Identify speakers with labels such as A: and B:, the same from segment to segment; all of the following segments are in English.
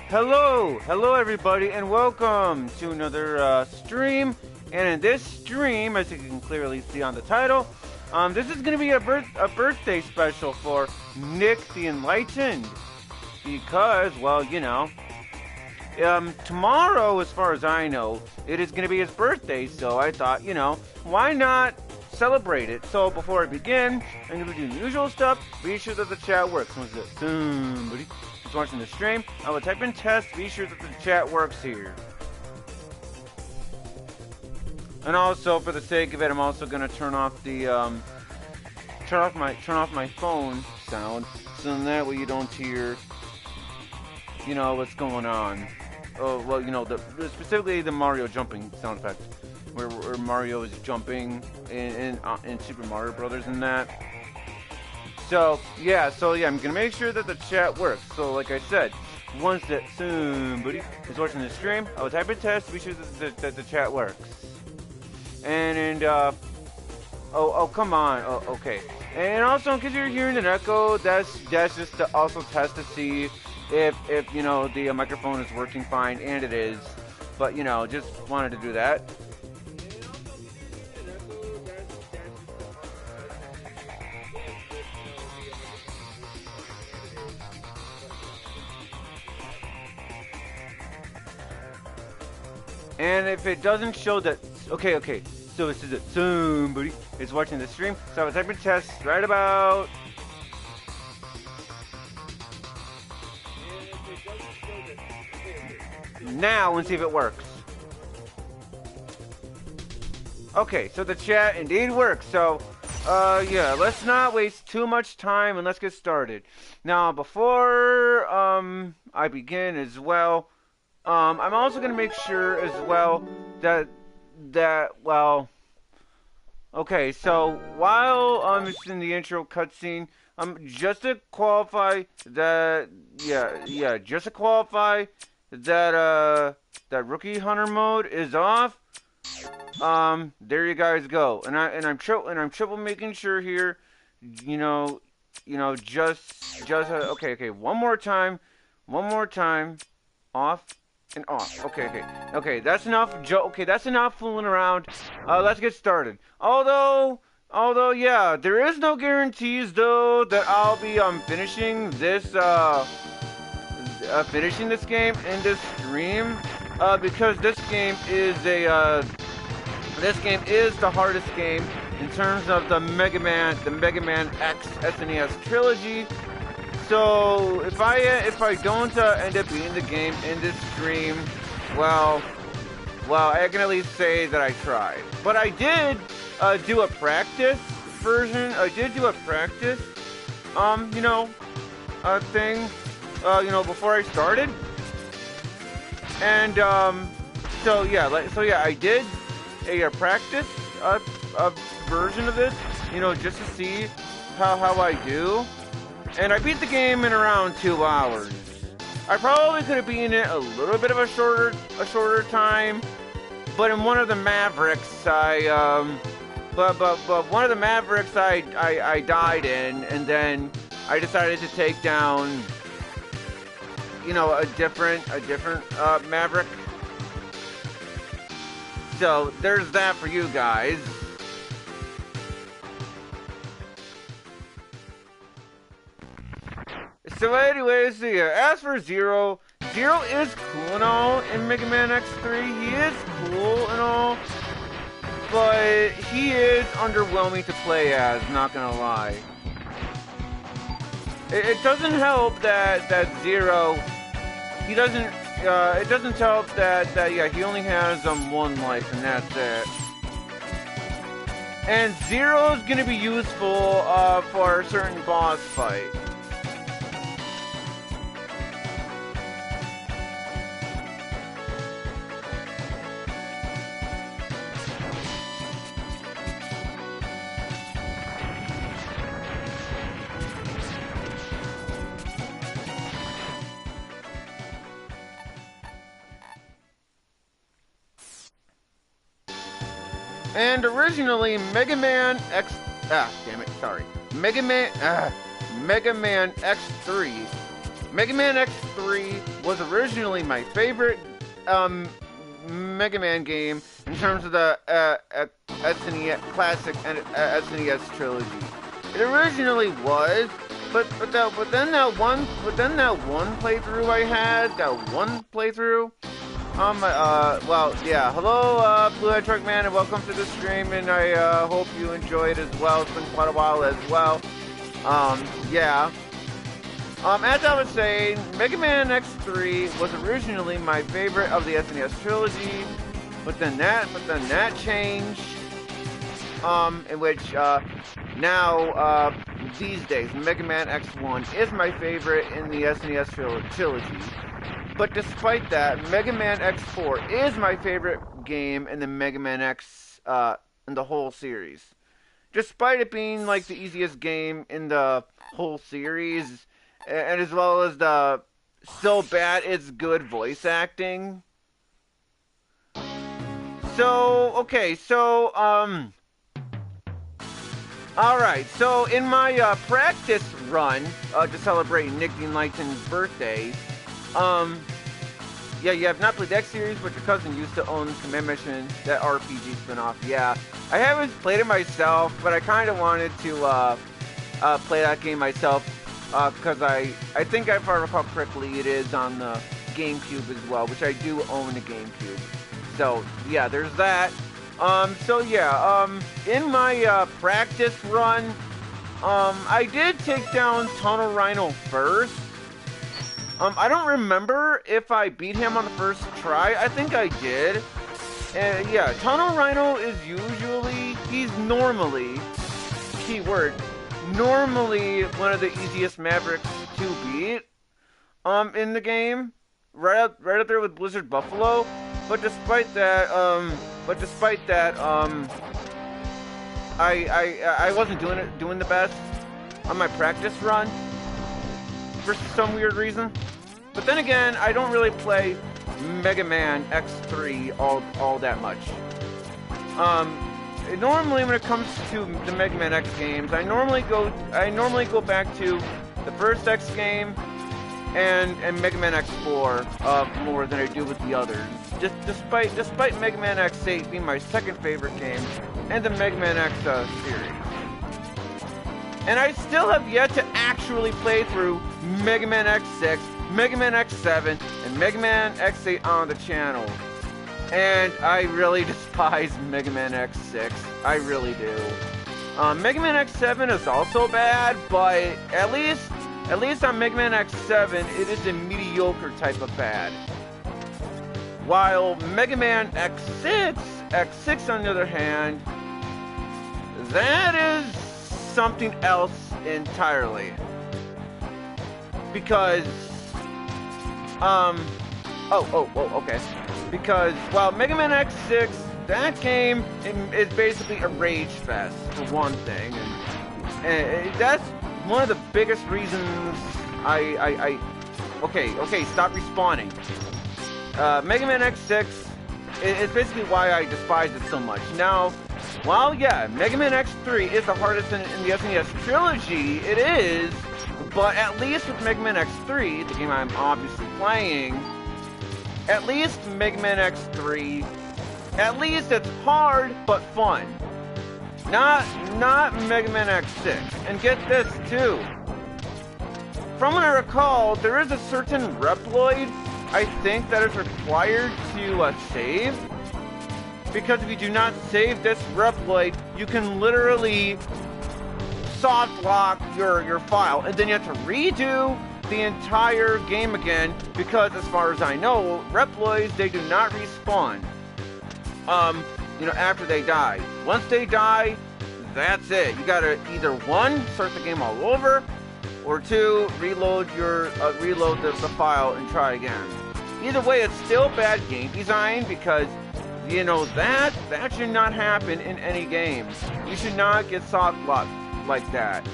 A: Hello everybody, and welcome to another stream. And in this stream, as you can clearly see on the title, this is going to be a birthday special for Nick the Enlightened. Because, well, you know, tomorrow, as far as I know, it is going to be his birthday, so I thought, you know, why not celebrate it? So before I begin, I'm going to be doing the usual stuff. Be sure that the chat works. Somebody who's watching the stream, I will type in test. Be sure that the chat works here. And also, for the sake of it, I'm also going to turn off the turn off my phone sound, so then that way you don't hear, you know, what's going on. Oh, well, you know, specifically the Mario jumping sound effect, where Mario is jumping in Super Mario Brothers and that. So yeah, I'm gonna make sure that the chat works. So like I said, once that somebody is watching the stream, I will type in test to be sure that the chat works. And oh come on, oh, okay. And also, in case you're hearing an echo, that's just to also test to see if you know the microphone is working fine, and it is. But you know, just wanted to do that. And if it doesn't show that, okay, so it says that somebody is watching the stream, so I will type in test right about. Now, and see if it works. Okay, so the chat indeed works, so, yeah, let's not waste too much time and let's get started. Now, before, I begin as well, I'm also going to make sure as well that, well, okay, so while it's in the intro cutscene, just to qualify that, just to qualify that, that Rookie Hunter mode is off, there you guys go, and I'm triple making sure here, you know, just, okay, one more time, off, and off. Okay. That's enough. That's enough fooling around. Let's get started. Although, yeah, there is no guarantees though that I'll be finishing this game in this stream, because this game is the hardest game in terms of the Mega Man X SNES trilogy. So if I don't end up beating the game in this stream, well, I can at least say that I tried. But I did do a practice version. I did do a practice, you know, thing, you know, before I started. And so yeah, I did a practice version of this, you know, just to see how I do. And I beat the game in around 2 hours. I probably could have beaten it a little bit of a shorter time, but in one of the Mavericks, but one of the Mavericks I died in, and then I decided to take down, you know, a different Maverick. So there's that for you guys. So anyways, yeah, as for Zero is cool and all in Mega Man X3. He is cool and all, but he is underwhelming to play as, not gonna lie. It doesn't help that Zero, he doesn't, it doesn't help that yeah, he only has one life, and that's it. And Zero is gonna be useful for a certain boss fight. And originally, Mega Man X3 Mega Man X3 was originally my favorite Mega Man game in terms of the SNES classic and SNES trilogy. It originally was, but then that one playthrough I had, well, yeah. Hello, Blue Head Truck Man, and welcome to the stream. And I hope you enjoy it as well. It's been quite a while as well. Yeah. As I was saying, Mega Man X3 was originally my favorite of the SNES trilogy, but then that changed. In which now these days, Mega Man X1 is my favorite in the SNES trilogy. But despite that, Mega Man X4 is my favorite game in the Mega Man X in the whole series. Despite it being like the easiest game in the whole series, and as well as the so bad it's good voice acting. So, okay, so, alright, so in my practice run to celebrate NickTheEnlightened's birthday, yeah, you have not played the X series, but your cousin used to own Command Mission, that RPG spinoff. Yeah, I haven't played it myself, but I kind of wanted to play that game myself, because I think if I recall correctly, it is on the GameCube as well, which I do own a GameCube. So yeah, there's that. So yeah, in my practice run, I did take down Tunnel Rhino first. I don't remember if I beat him on the first try. I think I did. Yeah, Tunnel Rhino is he's normally, keyword, normally one of the easiest Mavericks to beat, in the game. Right up there with Blizzard Buffalo. But despite that, I wasn't doing the best on my practice run for some weird reason. But then again, I don't really play Mega Man X3 all that much. Normally when it comes to the Mega Man X games, I normally go back to the first X game and Mega Man X4 more than I do with the others. Despite Mega Man X8 being my second favorite game and the Mega Man X series. And I still have yet to actually play through Mega Man X6, Mega Man X7, and Mega Man X8 on the channel. And I really despise Mega Man X6. I really do. Mega Man X7 is also bad, but at least on Mega Man X7, it is a mediocre type of bad. While Mega Man X6 on the other hand, that is something else entirely. Because, okay. Because, while Mega Man X6, that game is basically a rage fest, for one thing. And that's one of the biggest reasons okay, stop respawning. Mega Man X6 is basically why I despise it so much. Now, while yeah, Mega Man X3 is the hardest in the SNES trilogy, it is, but at least with Mega Man X3, the game I'm obviously playing, at least Mega Man X3, at least it's hard but fun. Not Mega Man X6. And get this too. From what I recall, there is a certain Reploid, I think, that is required to save. Because if you do not save this Reploid, you can literally soft lock your file, and then you have to redo the entire game again, because as far as I know, Reploids, they do not respawn, after they die. Once they die, that's it. You gotta either one, start the game all over, or two, reload the file and try again. Either way, it's still bad game design, because that should not happen in any game. You should not get soft locked like that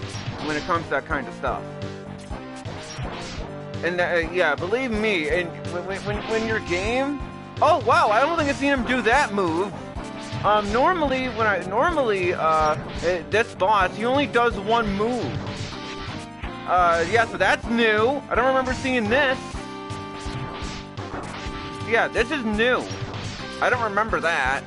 A: when it comes to that kind of stuff. And yeah, believe me, and when your game, oh wow, I don't think I've seen him do that move. Normally this boss, he only does one move. Yeah, so that's new. I don't remember seeing this. Yeah, this is new. I don't remember that.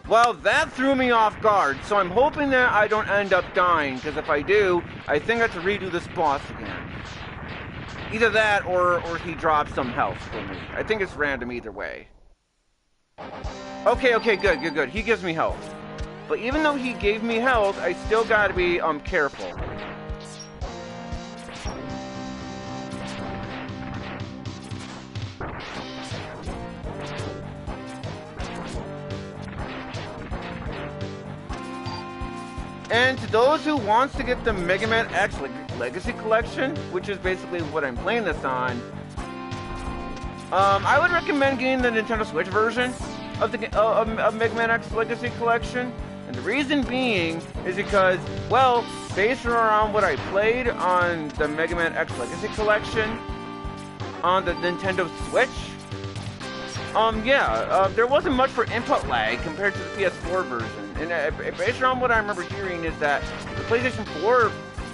A: Well, that threw me off guard, so I'm hoping that I don't end up dying, because if I do, I think I have to redo this boss again. Either that, or he drops some health for me. I think it's random either way. Okay, good. He gives me health. But even though he gave me health, I still gotta be, careful. And to those who wants to get the Mega Man X Legacy Collection, which is basically what I'm playing this on, I would recommend getting the Nintendo Switch version of the of Mega Man X Legacy Collection. And the reason being is because, well, based around what I played on the Mega Man X Legacy Collection on the Nintendo Switch, there wasn't much for input lag compared to the PS4 version. And based on what I remember hearing is that the PlayStation 4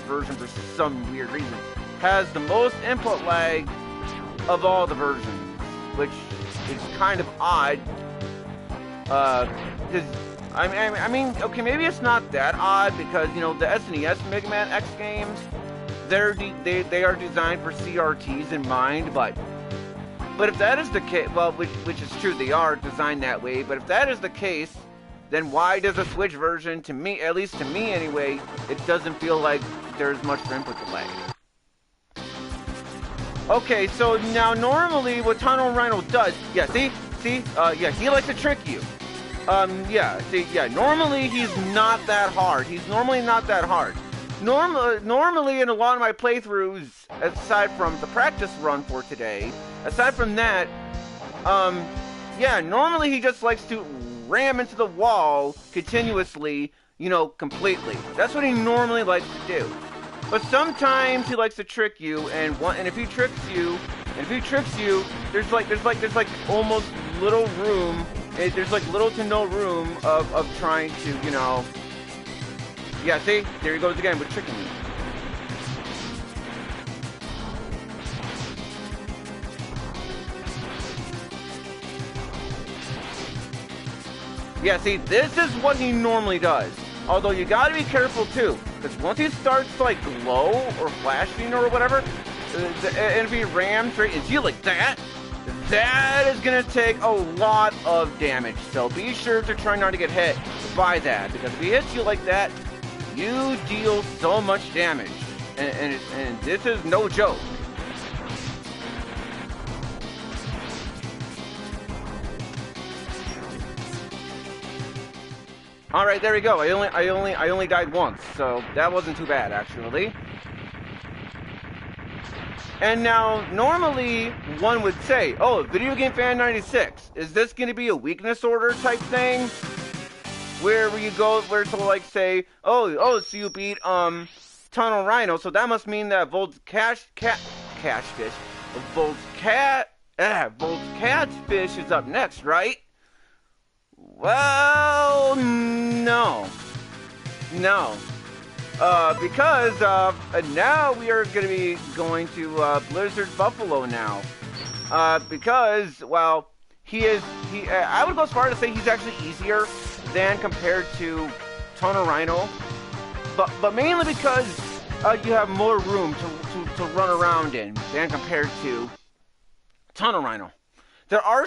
A: version, for some weird reason, has the most input lag of all the versions, which is kind of odd. Because I mean, okay, maybe it's not that odd because the SNES Mega Man X games, they are designed for CRTs in mind, but if that is the case, well, which is true, they are designed that way. But if that is the case, then why does a Switch version, to me, at least to me anyway, it doesn't feel like there's much for input delay? Okay, so now normally what Tunnel Rhino does, yeah, see, yeah, he likes to trick you. Normally he's not that hard. He's normally not that hard. Normally in a lot of my playthroughs, aside from the practice run for today, aside from that, normally he just likes to ram into the wall continuously, completely. That's what he normally likes to do. But sometimes he likes to trick you, and if he tricks you, there's like almost little room. There's like little to no room of trying to, yeah, see, there he goes again with tricking you. Yeah, see, this is what he normally does. Although you gotta be careful too, because once he starts to like glow or flashing or whatever, and if he rams straight into you like that, that is gonna take a lot of damage. So be sure to try not to get hit by that, because if he hits you like that, you deal so much damage, and this is no joke. All right, there we go. I only died once, so that wasn't too bad actually. And now, normally one would say, "Oh, Video Game Fan 96, is this going to be a weakness order type thing, where you go where to like say, oh, so you beat Tunnel Rhino, so that must mean that Volt's Catfish is up next, right?" Well, no. Because now we are going to be going to Blizzard Buffalo now. Because, well, I would go as far as to say he's actually easier than compared to Tunnel Rhino. But mainly because you have more room to run around in than compared to Tunnel Rhino. There are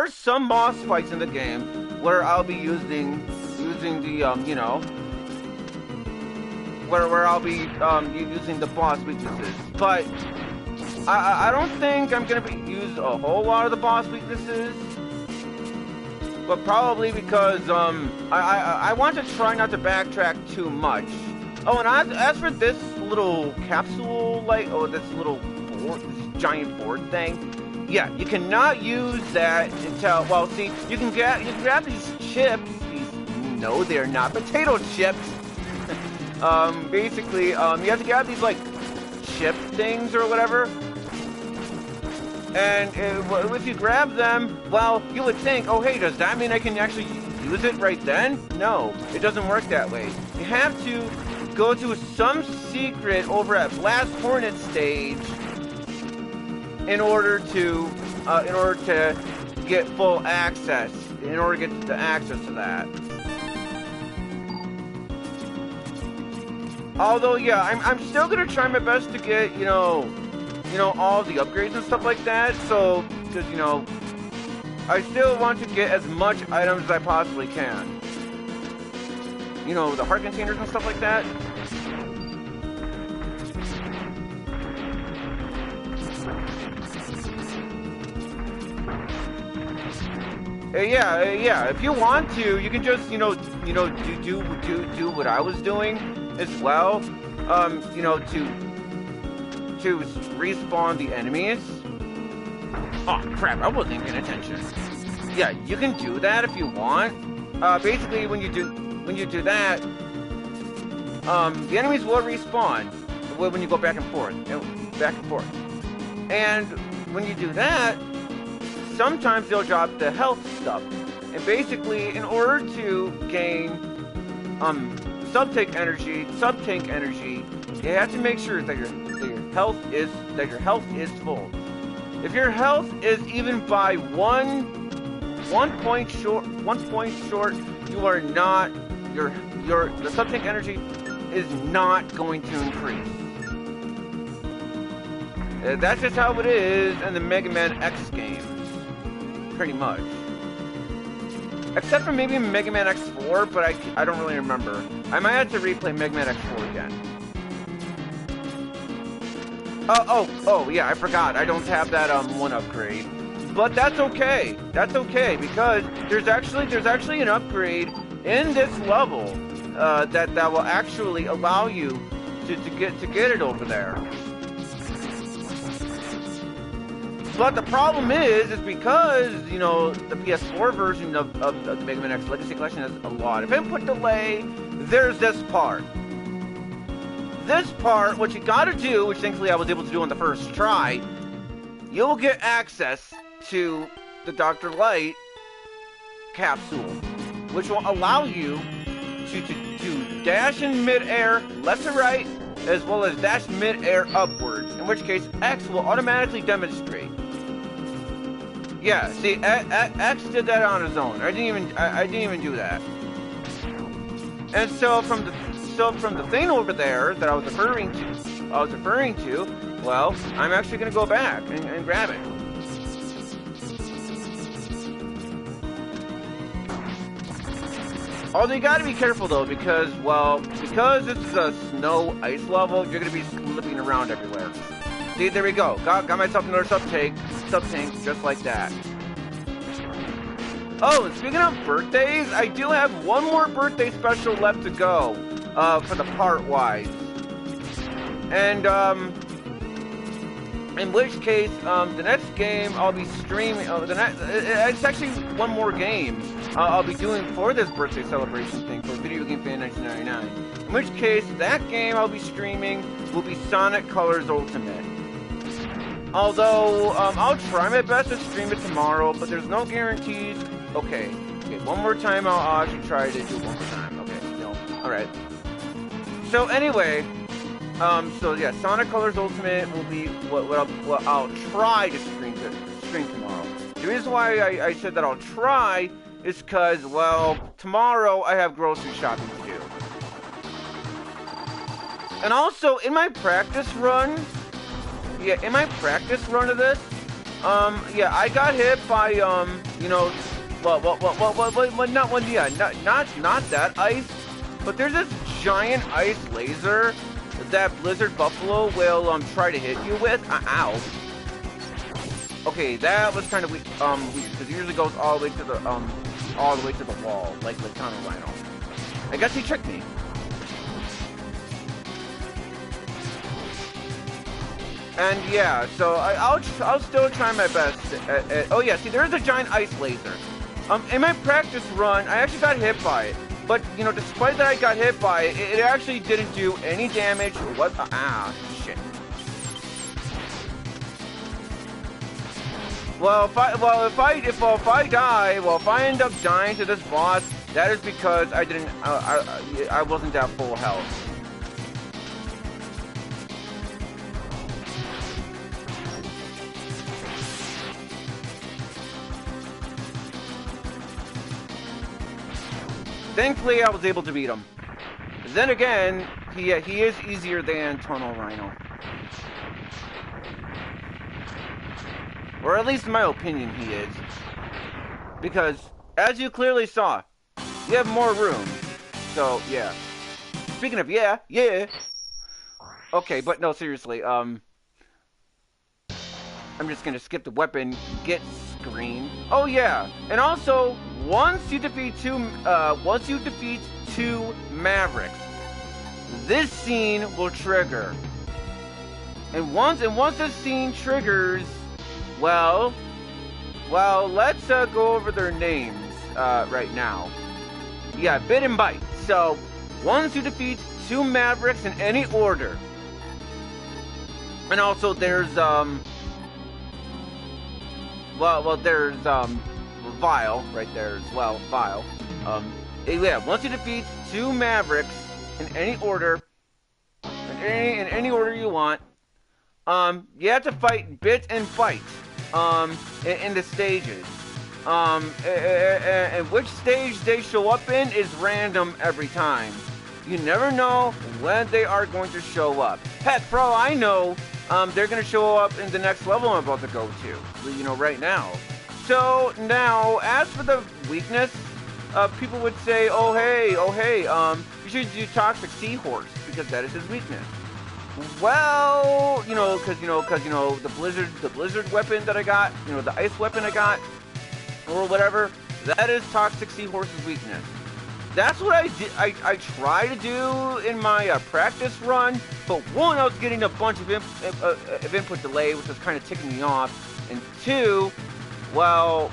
A: some boss fights in the game where I'll be using the where I'll be using the boss weaknesses, but I don't think I'm gonna use a whole lot of the boss weaknesses. But probably because I want to try not to backtrack too much. Oh, and as for this little capsule, this little board, this giant board thing. Yeah, you cannot use that until, well, see, you can grab these chips, no, they're not potato chips. Basically, you have to grab these, like, chip things or whatever. And if you grab them, well, you would think, oh, hey, does that mean I can actually use it right then? No, it doesn't work that way. You have to go to some secret over at Blast Hornet stage in order to get full access. In order to get the access to that. Although, yeah, I'm still gonna try my best to get, you know, all the upgrades and stuff like that. So, because, you know, I still want to get as much items as I possibly can. You know, the heart containers and stuff like that. Yeah. If you want to, you can just, do what I was doing as well. You know, to respawn the enemies. Oh crap! I wasn't paying attention. Yeah, you can do that if you want. Basically, when you do that, the enemies will respawn when you go back and forth, And when you do that, sometimes they'll drop the health stuff. And basically, in order to gain sub-tank energy, you have to make sure that your health is full. If your health is even by one point short, you are not the sub-tank energy is not going to increase. That's just how it is in the Mega Man X games, pretty much. Except for maybe Mega Man X4, but I don't really remember. I might have to replay Mega Man X4 again. Oh, yeah, I forgot. I don't have that one upgrade. But that's okay. That's okay, because there's actually an upgrade in this level that will actually allow you to get it over there. But the problem is because, you know, the PS4 version of the Mega Man X Legacy Collection has a lot of input delay. There's this part. This part, what you gotta do, which thankfully I was able to do on the first try, you'll get access to the Dr. Light capsule, which will allow you to dash in mid-air left to right, as well as dash mid-air upwards, in which case X will automatically demonstrate. Yeah, see, X did that on his own. I didn't even do that. And so from the thing over there that I was referring to, well, I'm actually gonna go back and grab it. Although you gotta be careful though, because this is a snow ice level, you're gonna be slipping around everywhere. See, there we go. Got myself another sub-tank, just like that. Oh, and speaking of birthdays, I do have one more birthday special left to go, for the part-wise. And, in which case, the next game I'll be streaming, it's actually one more game I'll be doing for this birthday celebration thing for Video Game Fan 1999. In which case, that game I'll be streaming will be Sonic Colors Ultimate. Although, I'll try my best to stream it tomorrow, but there's no guarantees. Okay, one more time I'll actually try to do it one more time. Okay, no, alright. So anyway, so yeah, Sonic Colors Ultimate will be what I'll try to stream tomorrow. The reason why I said that I'll try is because, well, tomorrow I have grocery shopping to do. And also, in my practice run of this, yeah, I got hit by, you know, not that ice, but there's this giant ice laser that Blizzard Buffalo will, try to hit you with. Ow. Okay, that was kind of weak, because it usually goes all the way to the wall, like Counter Rhino. I guess he tricked me. And yeah, so I'll still try my best. Oh yeah, see, there is a giant ice laser. In my practice run, I actually got hit by it. But, you know, despite that I got hit by it, it actually didn't do any damage. What? Shit. if I end up dying to this boss, that is because I wasn't at full health. Thankfully, I was able to beat him. Then again, he is easier than Tunnel Rhino. Or at least in my opinion, he is. Because, as you clearly saw, you have more room. So, yeah. Speaking of yeah. Okay, but no, seriously, I'm just gonna skip the weapon get screen. Oh yeah, and also, once you defeat two Mavericks, this scene will trigger. And once this scene triggers, well, let's go over their names right now. Yeah, Bit and Bite. So, once you defeat two Mavericks in any order, and also there's there's Vile right there as well. Vile. Yeah, once you defeat two Mavericks in any order, in any order you want, you have to fight Bit and Fight in the stages. And which stage they show up in is random every time. You never know when they are going to show up. Heck, for all I know, they're going to show up in the next level I'm about to go to, right now. So, now, as for the weakness, people would say, oh hey, you should do Toxic Seahorse, because that is his weakness. Well, because the blizzard weapon that I got, the ice weapon I got, or whatever, that is Toxic Seahorse's weakness. That's what I did. I try to do in my practice run, but one, I was getting a bunch of input delay, which was kind of ticking me off, and two, well,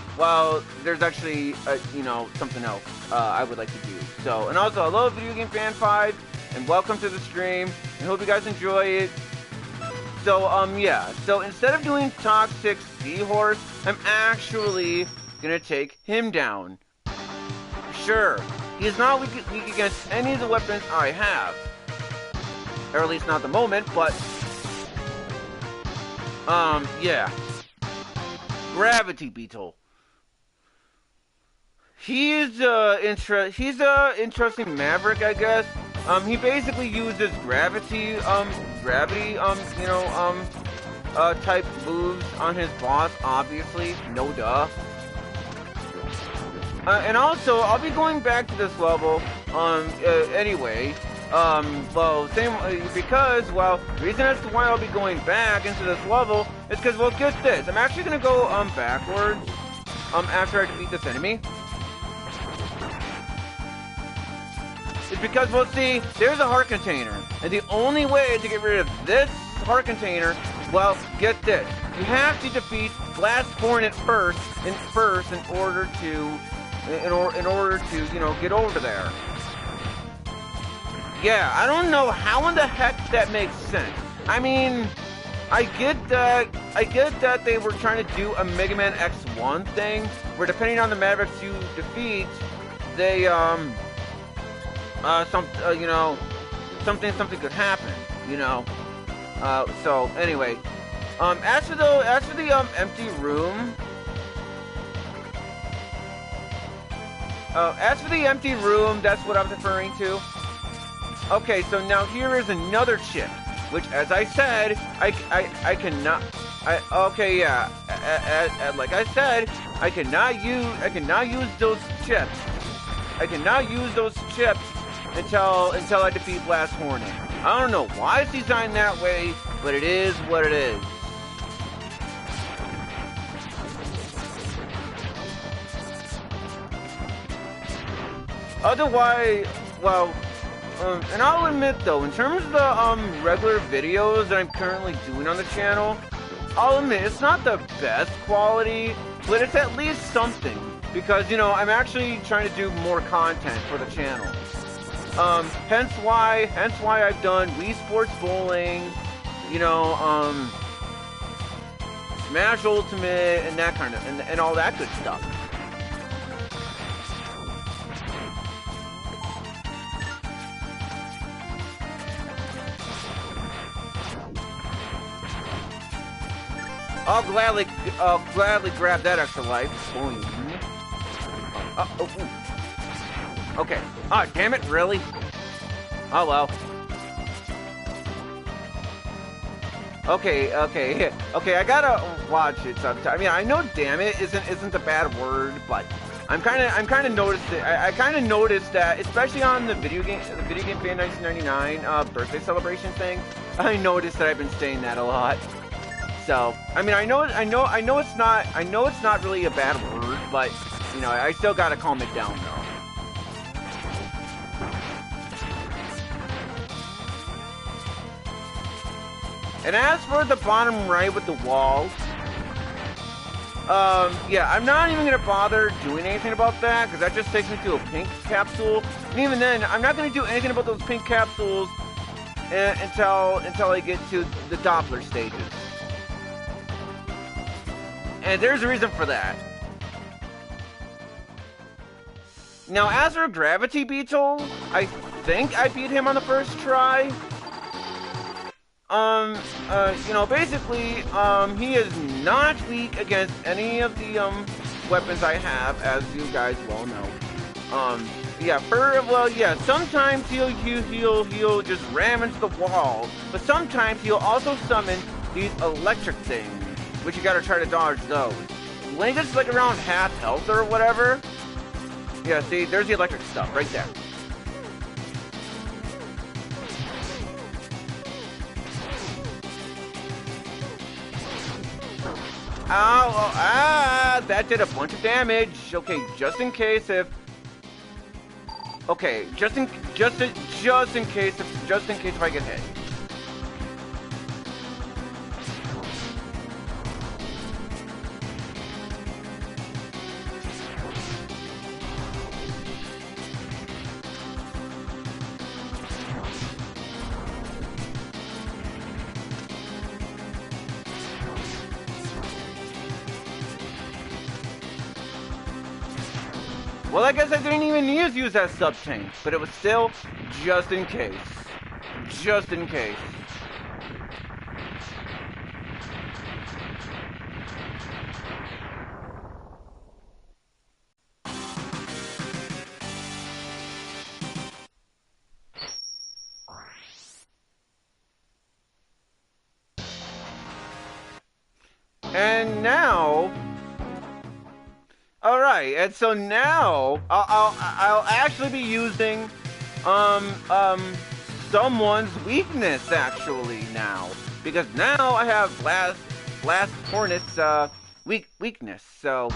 A: there's actually something else I would like to do. So, and also, hello, Video Game Fan 5, and welcome to the stream. I hope you guys enjoy it. So, yeah. So instead of doing Toxic Seahorse, I'm actually gonna take him down. Sure, he's not weak against any of the weapons I have, or at least not at the moment. But, yeah. Gravity Beetle. He's a interesting Maverick, I guess. He basically uses type moves on his boss, obviously. No duh. And also, I'll be going back to this level, anyway. Because, the reason as to why I'll be going back into this level is because, well, get this. I'm actually gonna go, backwards, after I defeat this enemy. It's because, well, see, there's a heart container, and the only way to get rid of this heart container, well, get this. You have to defeat Blast Hornet first in order to, get over there. Yeah, I don't know how in the heck that makes sense. I mean, I get that they were trying to do a Mega Man X1 thing, where depending on the Mavericks you defeat, they, something could happen, so anyway, as for the empty room, that's what I was referring to. Okay, so now here is another chip, which, as I said, I cannot, like I said, I cannot use those chips. I cannot use those chips until I defeat Blast Hornet. I don't know why it's designed that way, but it is what it is. Otherwise, well, and I'll admit though, in terms of the regular videos that I'm currently doing on the channel, I'll admit it's not the best quality, but it's at least something. Because, I'm actually trying to do more content for the channel. Hence why I've done Wii Sports Bowling, Smash Ultimate and that kind of, and all that good stuff. I'll gladly grab that extra life. Boing. Okay. Ah, damn it, really? Oh well. Okay, I gotta watch it sometime. I mean, I know "damn it" isn't a bad word, but I'm kind of noticed it. I kind of noticed that, especially on the video game fan 1999 birthday celebration thing. I noticed that I've been saying that a lot. So, I mean, I know it's not really a bad word, but you know, I still gotta calm it down though. And as for the bottom right with the wall, yeah, I'm not even gonna bother doing anything about that because that just takes me to a pink capsule. And even then, I'm not gonna do anything about those pink capsules until I get to the Doppler stages. And there's a reason for that. Now, as for Gravity Beetle, I think I beat him on the first try. You know, basically, he is not weak against any of the, weapons I have, as you guys well know. Yeah, sometimes he'll just ram into the wall, but sometimes he'll also summon these electric things, which you gotta try to dodge those. When he gets like around half health or whatever, yeah, see, there's the electric stuff right there. Ow, that did a bunch of damage. Okay, just in case if... Okay, just in case if I get hit. Well, I guess I didn't even need to use that sub-tank, but it was still just in case. Just in case. And now... Alright, and so now I'll actually be using someone's weakness actually now, because now I have Blast Hornet's weakness. So,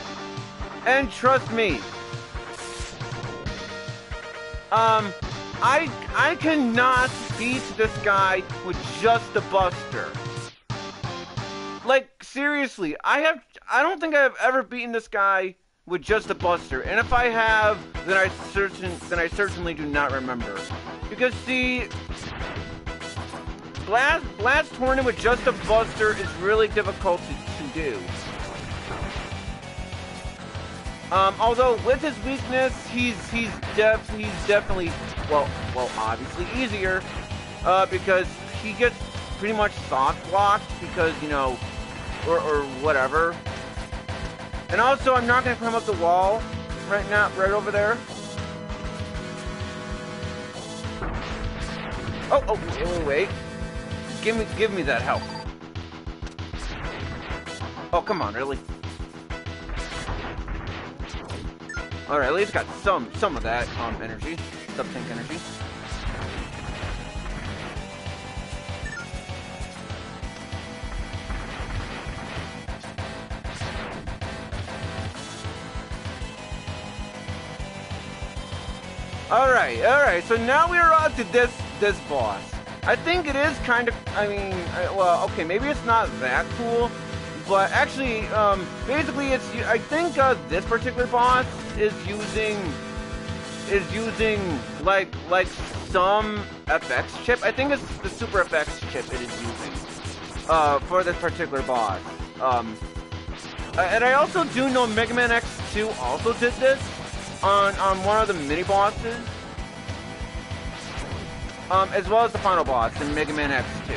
A: and trust me, I cannot beat this guy with just the Buster. Like seriously, I don't think I've ever beaten this guy with just a Buster, and if I have, then I certainly do not remember. Because see, Blast Hornet with just a Buster is really difficult to do. Although with his weakness, he's definitely well obviously easier, because he gets pretty much soft blocked because you know, or whatever. And also, I'm not going to climb up the wall right now, right over there. Oh, wait. Give me that help. Oh, come on, really? Alright, at least got some of that, energy. Sub-tank energy. Alright, so now we are on to this boss. I think it is kind of, I mean, well, okay, maybe it's not that cool, but actually, basically it's, I think, this particular boss is using, like, some FX chip. I think it's the Super FX chip it is using, for this particular boss. And I also do know Mega Man X2 also did this on one of the mini bosses, as well as the final boss in Mega Man X2,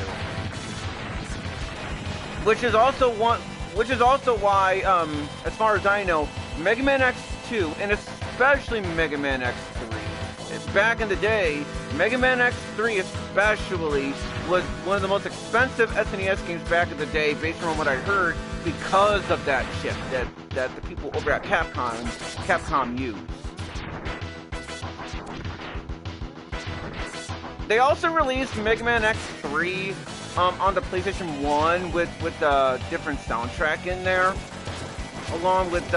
A: which is also why, as far as I know, Mega Man X2 and especially Mega Man X3, back in the day, Mega Man X3 especially was one of the most expensive SNES games back in the day, based on what I heard, because of that chip that the people over at Capcom used. They also released Mega Man X3 on the PlayStation 1 with a different soundtrack in there, along with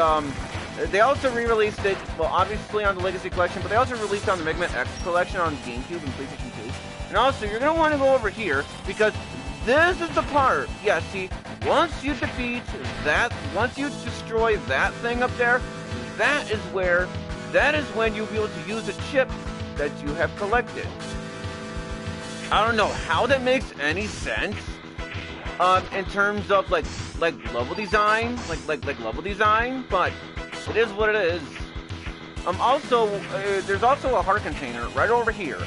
A: they also re-released it, well, obviously on the Legacy Collection, but they also released it on the Mega Man X Collection on GameCube and PlayStation 2. And also, you're going to want to go over here, because this is the part, yeah, see, once you destroy that thing up there, that is when you'll be able to use the chip that you have collected. I don't know how that makes any sense, in terms of, like level design, level design, but it is what it is. Also, there's also a heart container right over here.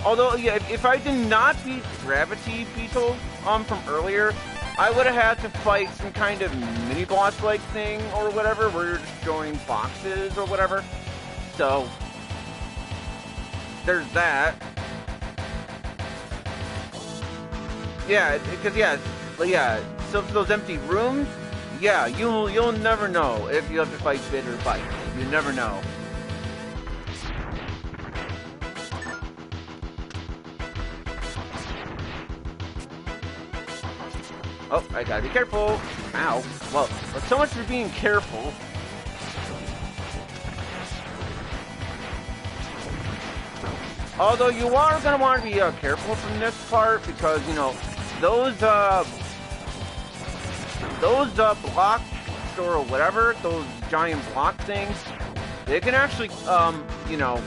A: Although, yeah, if I did not beat Gravity Beetle, from earlier, I would have had to fight some kind of mini-boss-like thing, or whatever, where you're destroying boxes, or whatever. So, there's that. Yeah, because, yeah, so for those empty rooms, yeah, you'll never know if you have to fight bit or bite. You never know. Oh, I gotta be careful. Ow. Well, so much for being careful. Although you are gonna want to be careful from this part, because, you know, those blocks or whatever, those giant block things, they can actually, you know,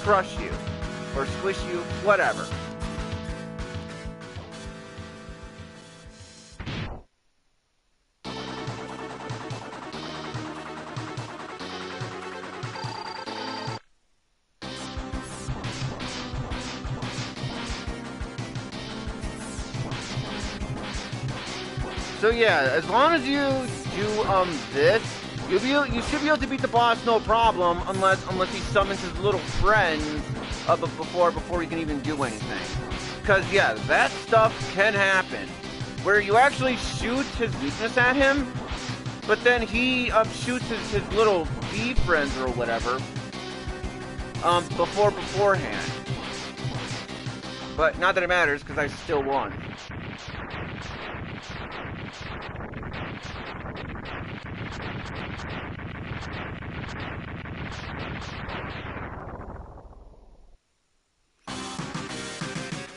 A: crush you or squish you, whatever. So yeah, as long as you do this, you should be able to beat the boss no problem, unless he summons his little friends before he can even do anything. Because yeah, that stuff can happen, where you actually shoot his weakness at him, but then he shoots his little bee friends or whatever beforehand. But not that it matters, because I still won.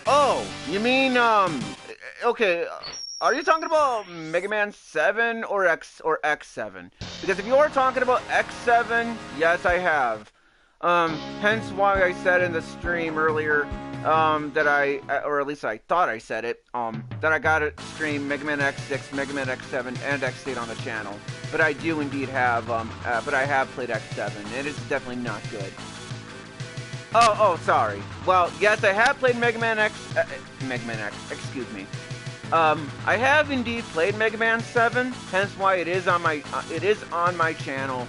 A: Oh, you mean, okay, are you talking about Mega Man 7 or X7? Because if you are talking about X7, yes, I have. Hence why I said in the stream earlier, or at least I thought I said it, that I got to stream Mega Man X6, Mega Man X7, and X8 on the channel. But I do indeed have, but I have played X7, and it's definitely not good. Oh, sorry. Well, yes, I have played Mega Man X, excuse me. I have indeed played Mega Man 7, hence why it is on my channel.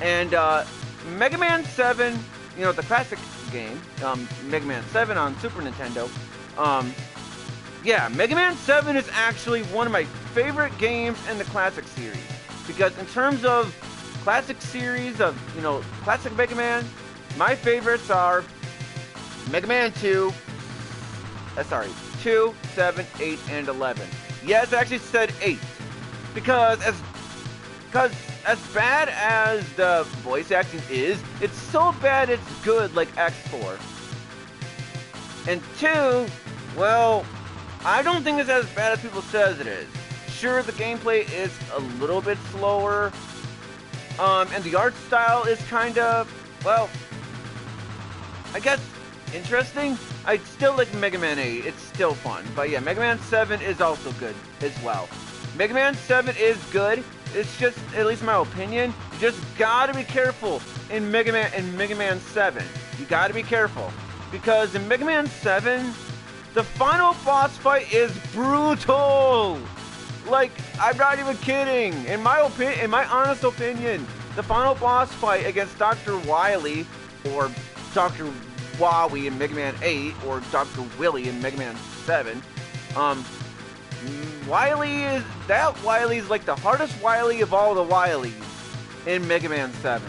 A: And, Mega Man 7, you know, the classic game, Mega Man 7 on Super Nintendo, yeah, Mega Man 7 is actually one of my favorite games in the classic series. Because in terms of classic series of, you know, classic Mega Man, my favorites are Mega Man 2, 2, 7, 8, and 11. Yes, I actually said 8. Because as bad as the voice acting is, it's so bad it's good, like X4. And 2, well, I don't think it's as bad as people says it is. Sure, the gameplay is a little bit slower, and the art style is kind of, well, I guess interesting. I still like Mega Man 8. It's still fun. But yeah, Mega Man 7 is also good as well. Mega Man 7 is good. It's just, at least in my opinion, you just gotta be careful in Mega Man 7. You gotta be careful. Because in Mega Man 7, the final boss fight is brutal! Like, I'm not even kidding. In my honest opinion, the final boss fight against Dr. Wily, or Dr. Wowie in Mega Man 8, or Dr. Willy in Mega Man 7, Wily's like the hardest Wily of all the Wilys in Mega Man 7.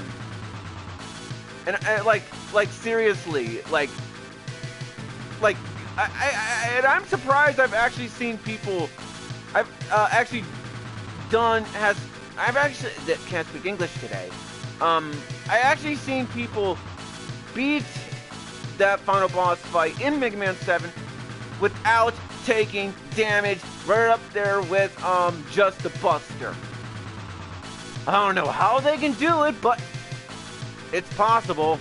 A: And like seriously, and I'm surprised I've actually seen people, can't speak English today. I actually seen people beat that final boss fight in Mega Man 7 without taking damage, right up there with just the Buster. I don't know how they can do it, but it's possible.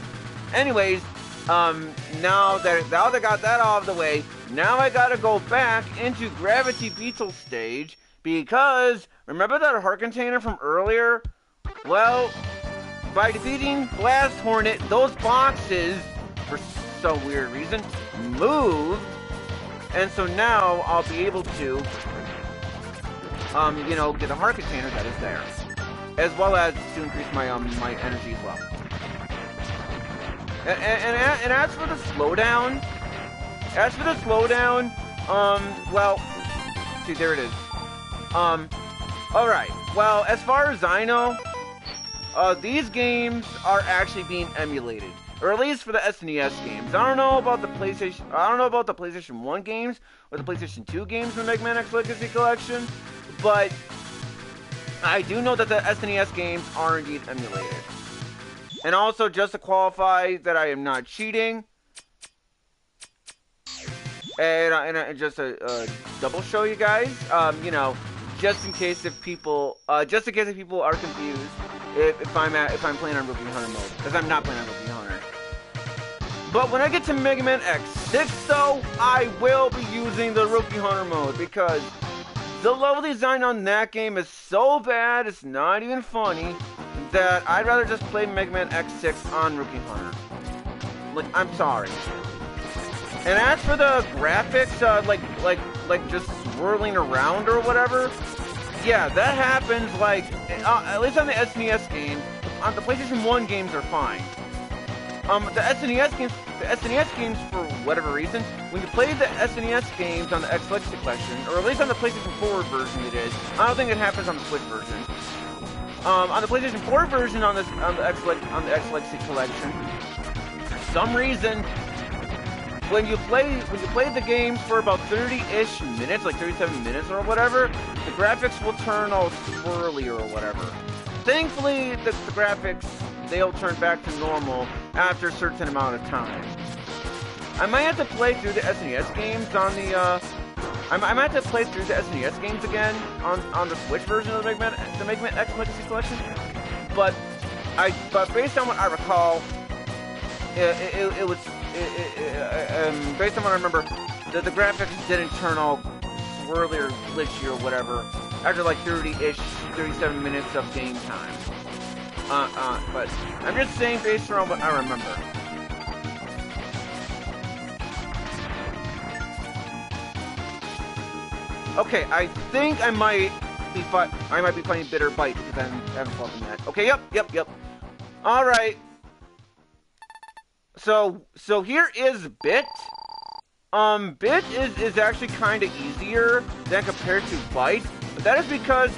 A: Anyways, now that I got that out of the way, now I gotta go back into Gravity Beetle stage, because remember that heart container from earlier? Well, by defeating Blast Hornet, those boxes, for some weird reason, moved. And so now I'll be able to, get the heart container that is there, as well as to increase my my energy as well. And as for the slowdown, well, see, there it is. All right. Well, as far as I know, these games are actually being emulated. Or at least for the SNES games. I don't know about the PlayStation 1 games or the PlayStation 2 games in the Mega Man X Legacy Collection, but I do know that the SNES games are indeed emulated. And also, just to qualify that I am not cheating, and just a double show you guys, just in case if people are confused, if I'm playing on Rookie Hunter mode, because I'm not playing on Rookie Hunter. But when I get to Mega Man X6, though, I will be using the Rookie Hunter mode, because the level design on that game is so bad, it's not even funny, that I'd rather just play Mega Man X6 on Rookie Hunter. Like, I'm sorry. And as for the graphics, like just swirling around or whatever, yeah, that happens, at least on the SNES game. On the PlayStation 1 games are fine. The SNES games, for whatever reason, when you play the SNES games on the X Legacy Collection, or at least on the PlayStation 4 version it is, I don't think it happens on the Switch version. On the PlayStation 4 version on the X Legacy Collection, for some reason, when you play the games for about 30-ish minutes, like 37 minutes or whatever, the graphics will turn all swirly or whatever. Thankfully, the graphics, they'll turn back to normal after a certain amount of time. I might have to play through the SNES games on the, I might have to play through the SNES games again on the Switch version of the Mega Man X Legacy Collection. But based on what I recall, it was, based on what I remember, the graphics didn't turn all swirly or glitchy or whatever after like 30-ish, 37 minutes of game time. But I'm just saying based on what I remember. Okay, I think I might be playing Bitter Bite because I haven't fought them yet. Okay, yep. All right. So here is Bit. Bit is actually kind of easier than compared to Bite, but that is because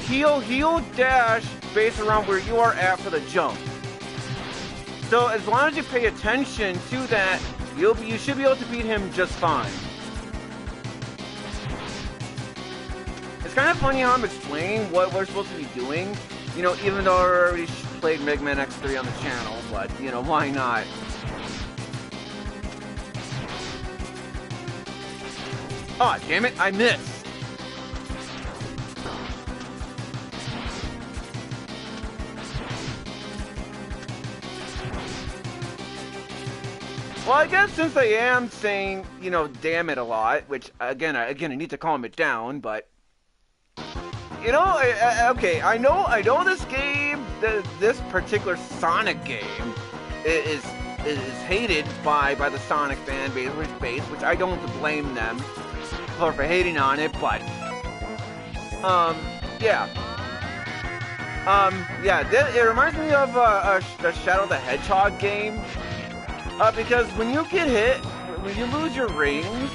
A: he'll dash based around where you are at for the jump. So as long as you pay attention to that, you should be able to beat him just fine. It's kind of funny how I'm explaining what we're supposed to be doing, even though I already played Mega Man X3 on the channel, but, why not? Aw, damn it, I missed! Well, I guess since I am saying, damn it a lot, which, again, I need to calm it down, but you know, okay, I know this game, this particular Sonic game, is hated by the Sonic fan base, which I don't blame them for hating on it, but yeah. Yeah, it reminds me of the Shadow the Hedgehog game, because when you get hit, when you lose your rings,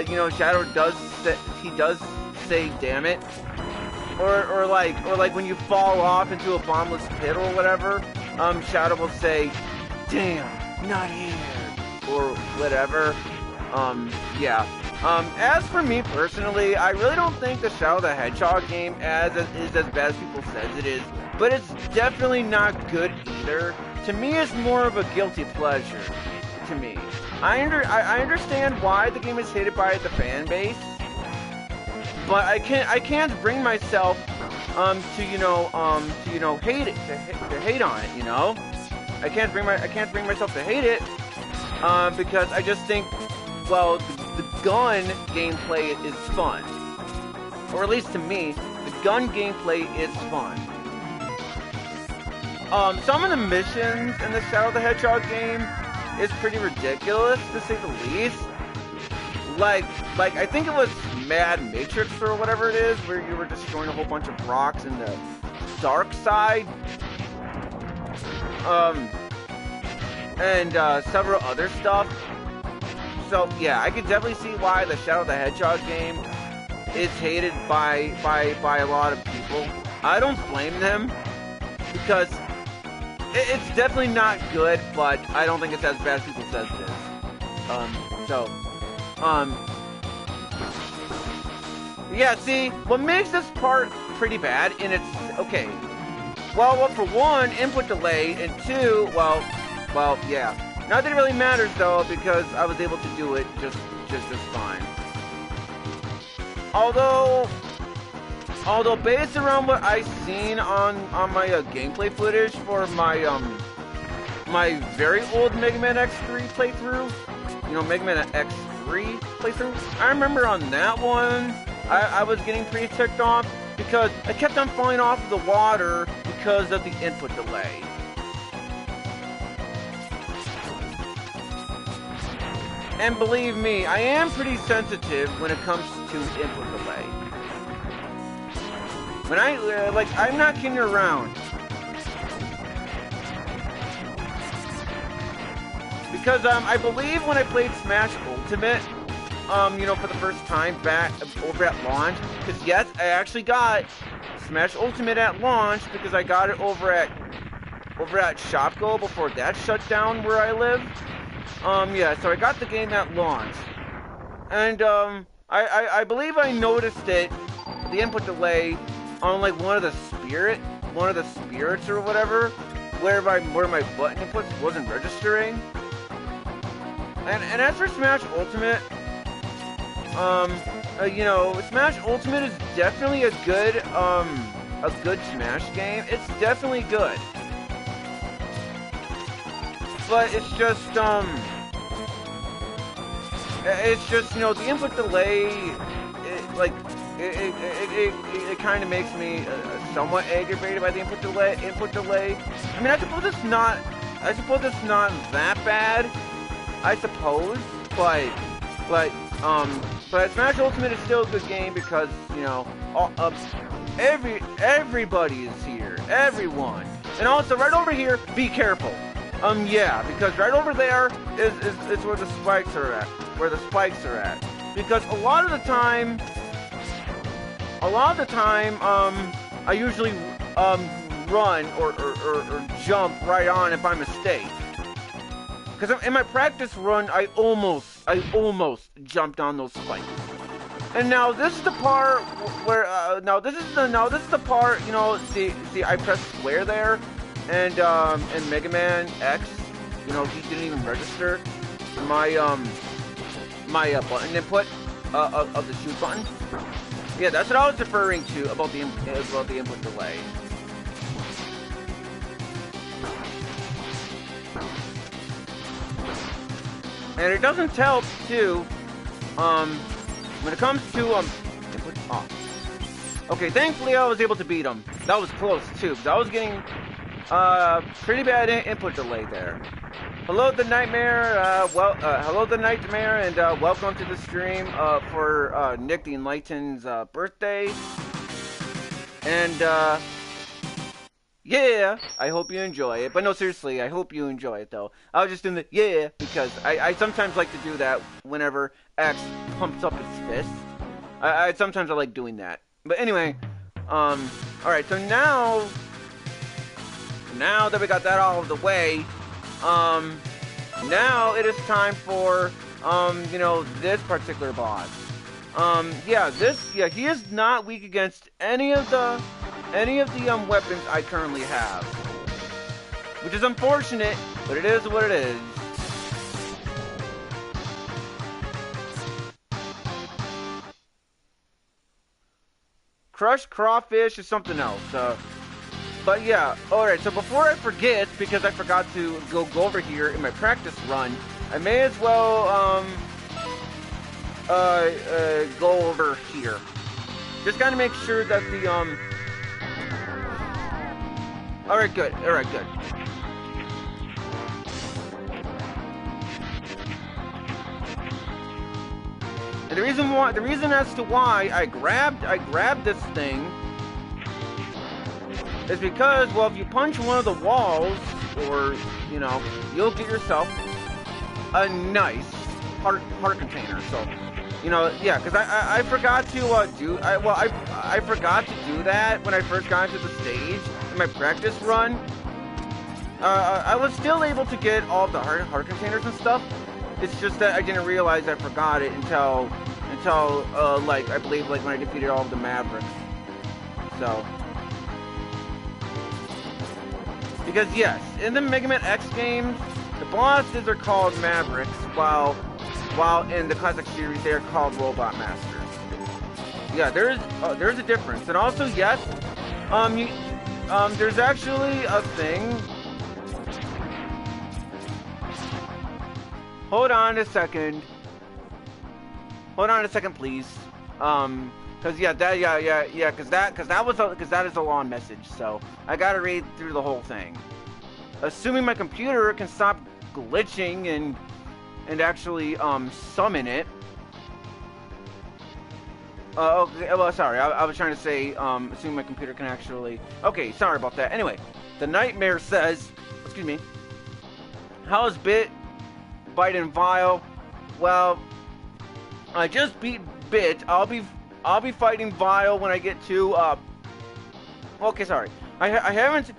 A: you know, Shadow does say "damn it," or like when you fall off into a bottomless pit or whatever, Shadow will say, "Damn, not here," or whatever. Yeah. As for me personally, I really don't think the Shadow the Hedgehog game is as bad as people says it is, but it's definitely not good either. To me, it's more of a guilty pleasure. To me, I understand why the game is hated by the fan base, but I can't bring myself to hate it, to hate on it. You know, I can't bring myself to hate it because I just think, well, the gun gameplay is fun, or at least to me, the gun gameplay is fun. Some of the missions in the Shadow the Hedgehog game is pretty ridiculous, to say the least. Like I think it was Mad Matrix or whatever it is, where you were destroying a whole bunch of rocks in the dark side. And several other stuff. So yeah, I can definitely see why the Shadow the Hedgehog game is hated by a lot of people. I don't blame them, because it's definitely not good, but I don't think it's as bad as people says it is. Yeah, see, what makes this part pretty bad, and it's, okay, well, for one, input delay, and two, well, yeah. Not that it really matters, though, because I was able to do it just as fine. Although based around what I've seen on my gameplay footage for my my very old Mega Man X3 playthrough, you know, Mega Man X3 playthrough, I remember on that one, I was getting pretty ticked off because I kept on falling off of the water because of the input delay. And believe me, I am pretty sensitive when it comes to input delay. When I'm not kidding around. Because, I believe when I played Smash Ultimate, you know, for the first time back over at launch, because yes, I actually got Smash Ultimate at launch because I got it over at Shopko before that shut down where I live. Yeah, so I got the game at launch, and I believe I noticed it, the input delay, on like one of the spirits or whatever, where my button inputs wasn't registering. And as for Smash Ultimate, you know, Smash Ultimate is definitely a good Smash game. It's definitely good. But it's just, you know, the input delay, it kind of makes me somewhat aggravated by the input delay. I mean, I suppose it's not that bad, I suppose, but Smash Ultimate is still a good game because, you know, everybody is here, everyone. And also, right over here, be careful. Yeah, because right over there is where the spikes are at. Because a lot of the time, I usually run or jump right on if by mistake. Because in my practice run, I almost jumped on those spikes. And now this is the part where this is the part, you know. See, I pressed square there. And in Mega Man X, you know, he didn't even register my button input of the shoot button. Yeah, that's what I was referring to about the input delay. And it doesn't help too. When it comes to input off. Okay, thankfully I was able to beat him. That was close too, because I was getting pretty bad input delay there. Hello, the Nightmare. Hello, the Nightmare, and welcome to the stream for Nick the Enlightened's birthday. And yeah, I hope you enjoy it. But no, seriously, I hope you enjoy it though. I was just doing the yeah because I sometimes like to do that whenever X pumps up his fist. Sometimes I like doing that. But anyway, all right. So now that we got that all of the way, now it is time for you know, this particular boss. He is not weak against any of the weapons I currently have, which is unfortunate, but it is what it is. Crushed crawfish is something else. But yeah, alright, so before I forget, because I forgot to go over here in my practice run, I may as well, go over here. Just gotta make sure that the, alright, good. And the reason as to why I grabbed this thing is because, well, if you punch one of the walls, or, you know, you'll get yourself a nice heart container. So, you know, yeah, because I forgot to I forgot to do that when I first got into the stage in my practice run. I was still able to get all the heart containers and stuff. It's just that I didn't realize I forgot it until like, I believe, like, when I defeated all of the Mavericks. So, because yes, in the Mega Man X games, the bosses are called Mavericks, while in the classic series they are called Robot Masters. Yeah, there's a difference. And also, yes, there's actually a thing. Hold on a second, please. Cause that is a long message. So I gotta read through the whole thing. Assuming my computer can stop glitching and actually summon it. Okay, well, sorry, I was trying to say assuming my computer can actually. Okay, sorry about that. Anyway, the Nightmare says, excuse me. How's Bite and Vile? Well, I just beat Bit. I'll be fighting Vile when I get to okay, sorry. I haven't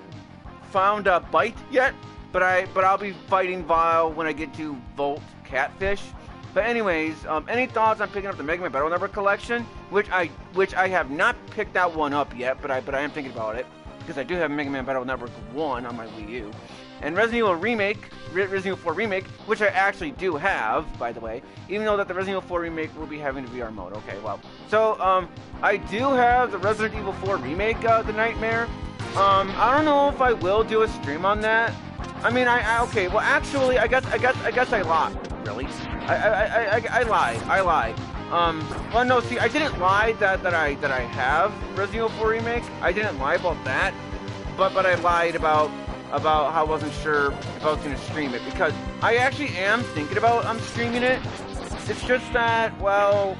A: found Bite yet, but I'll be fighting Vile when I get to Volt Catfish. But anyways, any thoughts on picking up the Mega Man Battle Network collection, which I have not picked that one up yet, but I am thinking about it because I do have Mega Man Battle Network 1 on my Wii U. And Resident Evil 4 Remake, which I actually do have, by the way, even though that the Resident Evil 4 Remake will be having a VR mode. Okay, well. So, I do have the Resident Evil 4 Remake, The Nightmare. I don't know if I will do a stream on that. I mean, okay, well, actually, I guess I lied. Really? I lied. Well, no, see, I didn't lie that I have Resident Evil 4 Remake. I didn't lie about that, but I lied about how I wasn't sure if I was going to stream it, because I actually am thinking about streaming it. It's just that, well,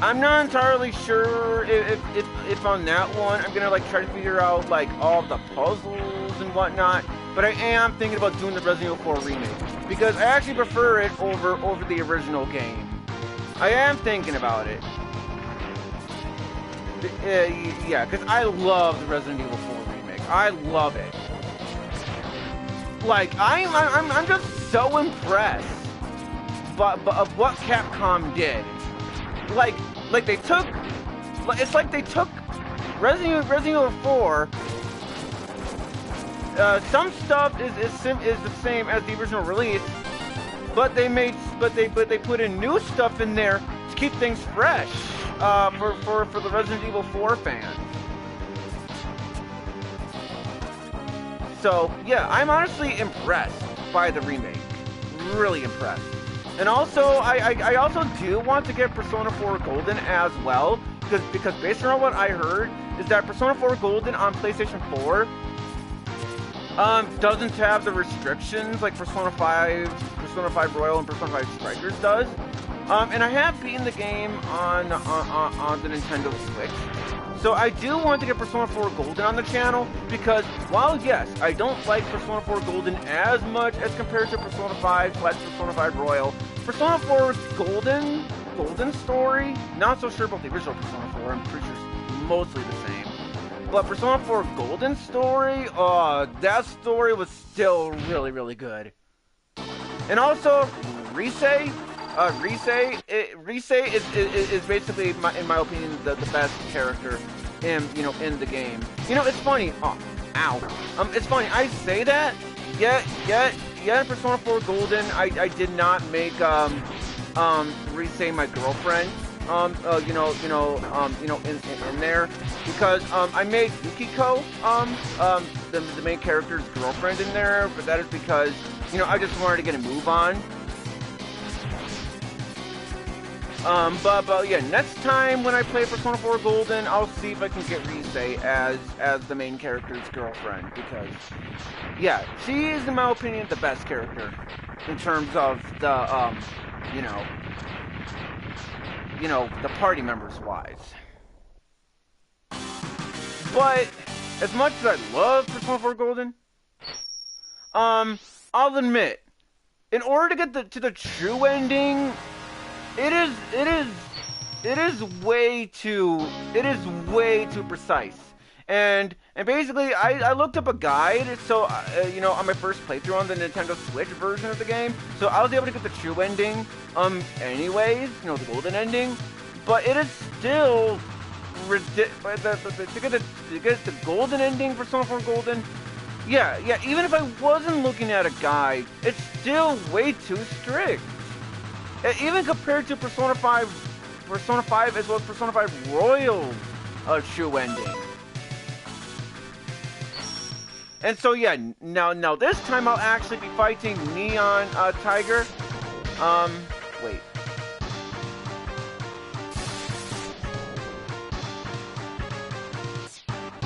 A: I'm not entirely sure if on that one I'm gonna like try to figure out like all the puzzles and whatnot. But I am thinking about doing the Resident Evil 4 remake because I actually prefer it over the original game. I am thinking about it. Yeah, because I love the Resident Evil 4 remake. I love it. Like I'm just so impressed of what Capcom did. Like they took, it's like they took Resident Evil 4. Some stuff is the same as the original release, but they put in new stuff in there to keep things fresh for the Resident Evil 4 fans. So yeah, I'm honestly impressed by the remake. Really impressed. And also, I also do want to get Persona 4 Golden as well, because based on what I heard, is that Persona 4 Golden on PlayStation 4 doesn't have the restrictions like Persona 5 Royal, and Persona 5 Strikers does. And I have beaten the game on the Nintendo Switch. So I do want to get Persona 4 Golden on the channel, because while yes, I don't like Persona 4 Golden as much as compared to Persona 5 / Persona 5 Royal, Persona 4 Golden story, not so sure about the original Persona 4, I'm pretty sure it's mostly the same. But Persona 4 Golden story, that story was still really, really good. And also, Rise is basically, in my opinion, the best character in the game. It's funny. It's funny. I say that. Yet, in Persona 4 Golden, I did not make Rise my girlfriend. In there, because I made Yukiko the main character's girlfriend in there, but that is because I just wanted to get a move on. But yeah, next time when I play Persona 4 Golden, I'll see if I can get Rise as the main character's girlfriend, because yeah, she is, in my opinion, the best character in terms of the the party members wise. But as much as I love Persona 4 Golden, I'll admit, in order to get to the true ending, it is way too precise. And basically, I looked up a guide, so on my first playthrough on the Nintendo Switch version of the game, so I was able to get the true ending, anyways, the golden ending, but it is still ridiculous. To get the golden ending for Persona 4 Golden, yeah, even if I wasn't looking at a guide, it's still way too strict. Even compared to Persona 5 as well as Persona 5 Royal's true ending. And so yeah, now this time I'll actually be fighting Neon Tiger. Wait.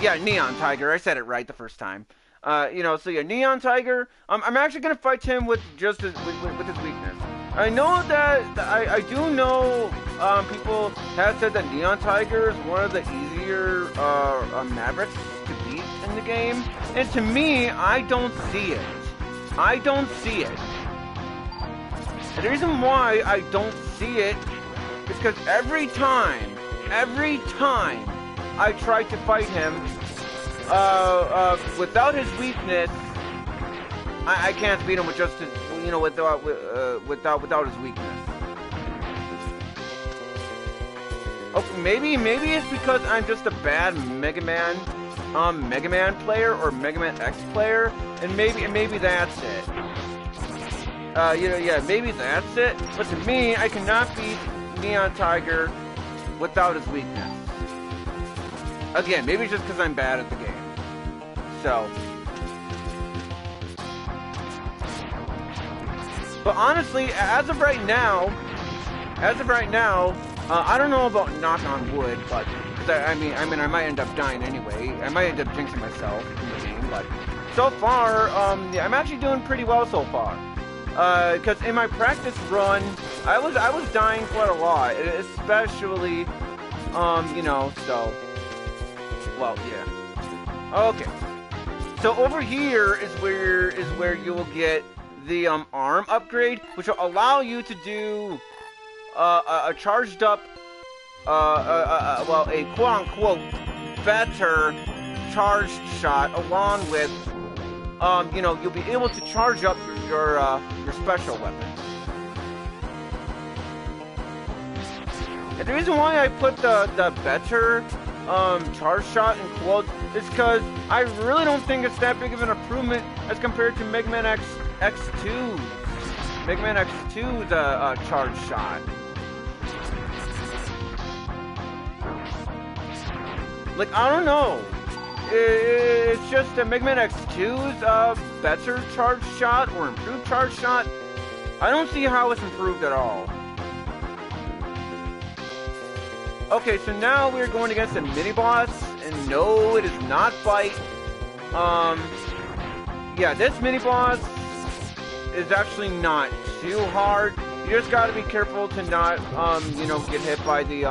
A: Yeah, Neon Tiger. I said it right the first time. So yeah, Neon Tiger. I'm actually gonna fight him with just his weakness. I know that I do know people have said that Neon Tiger is one of the easier Mavericks to beat in the game, and to me, I don't see it. And the reason why I don't see it is because every time I try to fight him without his weakness, I can't beat him with just his, without his weakness. Okay, maybe it's because I'm just a bad Mega Man player or Mega Man X player, and maybe that's it. Maybe that's it. But to me, I cannot beat Neon Tiger without his weakness. Again, maybe it's just because I'm bad at the game. So. But honestly, as of right now, I don't know about knock on wood, but I might end up dying anyway. I might end up jinxing myself in the game, but so far, yeah, I'm actually doing pretty well so far. Because in my practice run, I was dying quite a lot, especially, so, well, yeah. Okay. So over here is where you will get the arm upgrade, which will allow you to do a charged up, a quote-unquote better charged shot, along with, you'll be able to charge up your special weapon. And the reason why I put the better charge shot in quotes is because I really don't think it's that big of an improvement as compared to Mega Man X2. Mega Man X2, the charge shot. Like, I don't know. It's just that Mega Man X2's better charge shot or improved charge shot I don't see how it's improved at all. Okay, so now we're going against a mini-boss, and no, it is not fight. Yeah, this mini-boss is actually not too hard. You just gotta be careful to not, you know, get hit by the,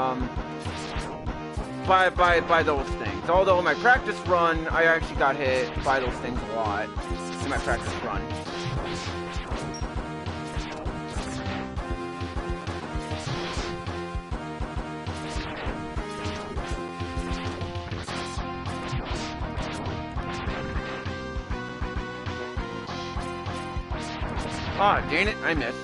A: by those things. Although in my practice run, I actually got hit by those things a lot in my practice run. Ah, dang it, I missed.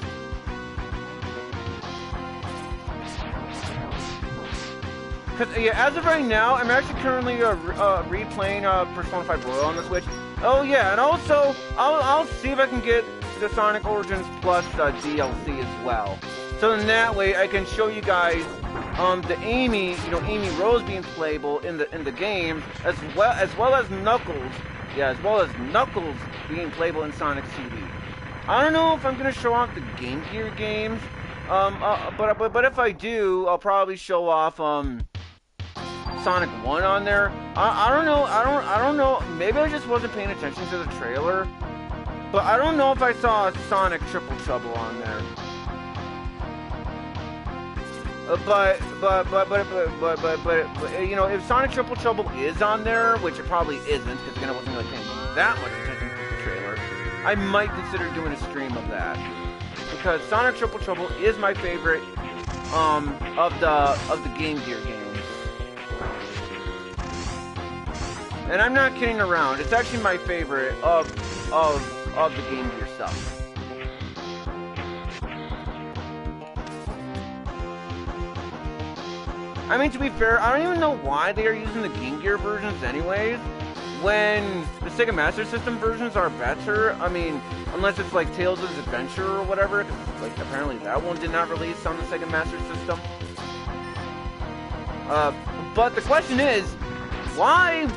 A: Cause yeah, as of right now, I'm actually currently replaying Persona 5 Royal on the Switch. Oh yeah, and also I'll see if I can get the Sonic Origins Plus DLC as well. So in that way, I can show you guys the Amy, you know, Amy Rose being playable in the game, as well as Knuckles. Yeah, as well as Knuckles being playable in Sonic CD. I don't know if I'm gonna show off the Game Gear games, but if I do, I'll probably show off Sonic 1 on there. I don't know. I don't know. Maybe I just wasn't paying attention to the trailer, but I don't know if I saw Sonic Triple Trouble on there. But you know, if Sonic Triple Trouble is on there, which it probably isn't, because again I wasn't really paying that much attention to the trailer, I might consider doing a stream of that, because Sonic Triple Trouble is my favorite of the Game Gear games, and I'm not kidding around. It's actually my favorite of the Game Gear stuff. I mean, to be fair, I don't even know why they are using the Game Gear versions anyways, when the Sega Master System versions are better. I mean, unless it's like Tales of Adventure or whatever, 'cause, like, apparently that one did not release on the Sega Master System. But the question is, why,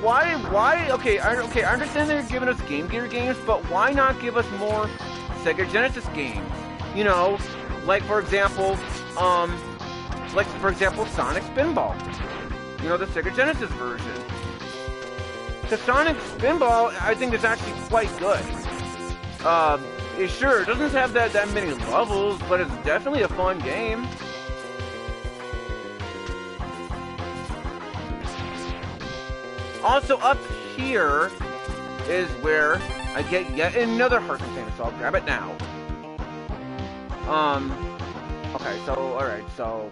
A: okay, I understand they're giving us Game Gear games, but why not give us more Sega Genesis games? You know, like, for example, Sonic Spinball. You know, the Sega Genesis version. The Sonic Spinball, I think, is actually quite good. It doesn't have that many levels, but it's definitely a fun game. Also, up here is where I get yet another heart container, so I'll grab it now. Okay, so, alright, so...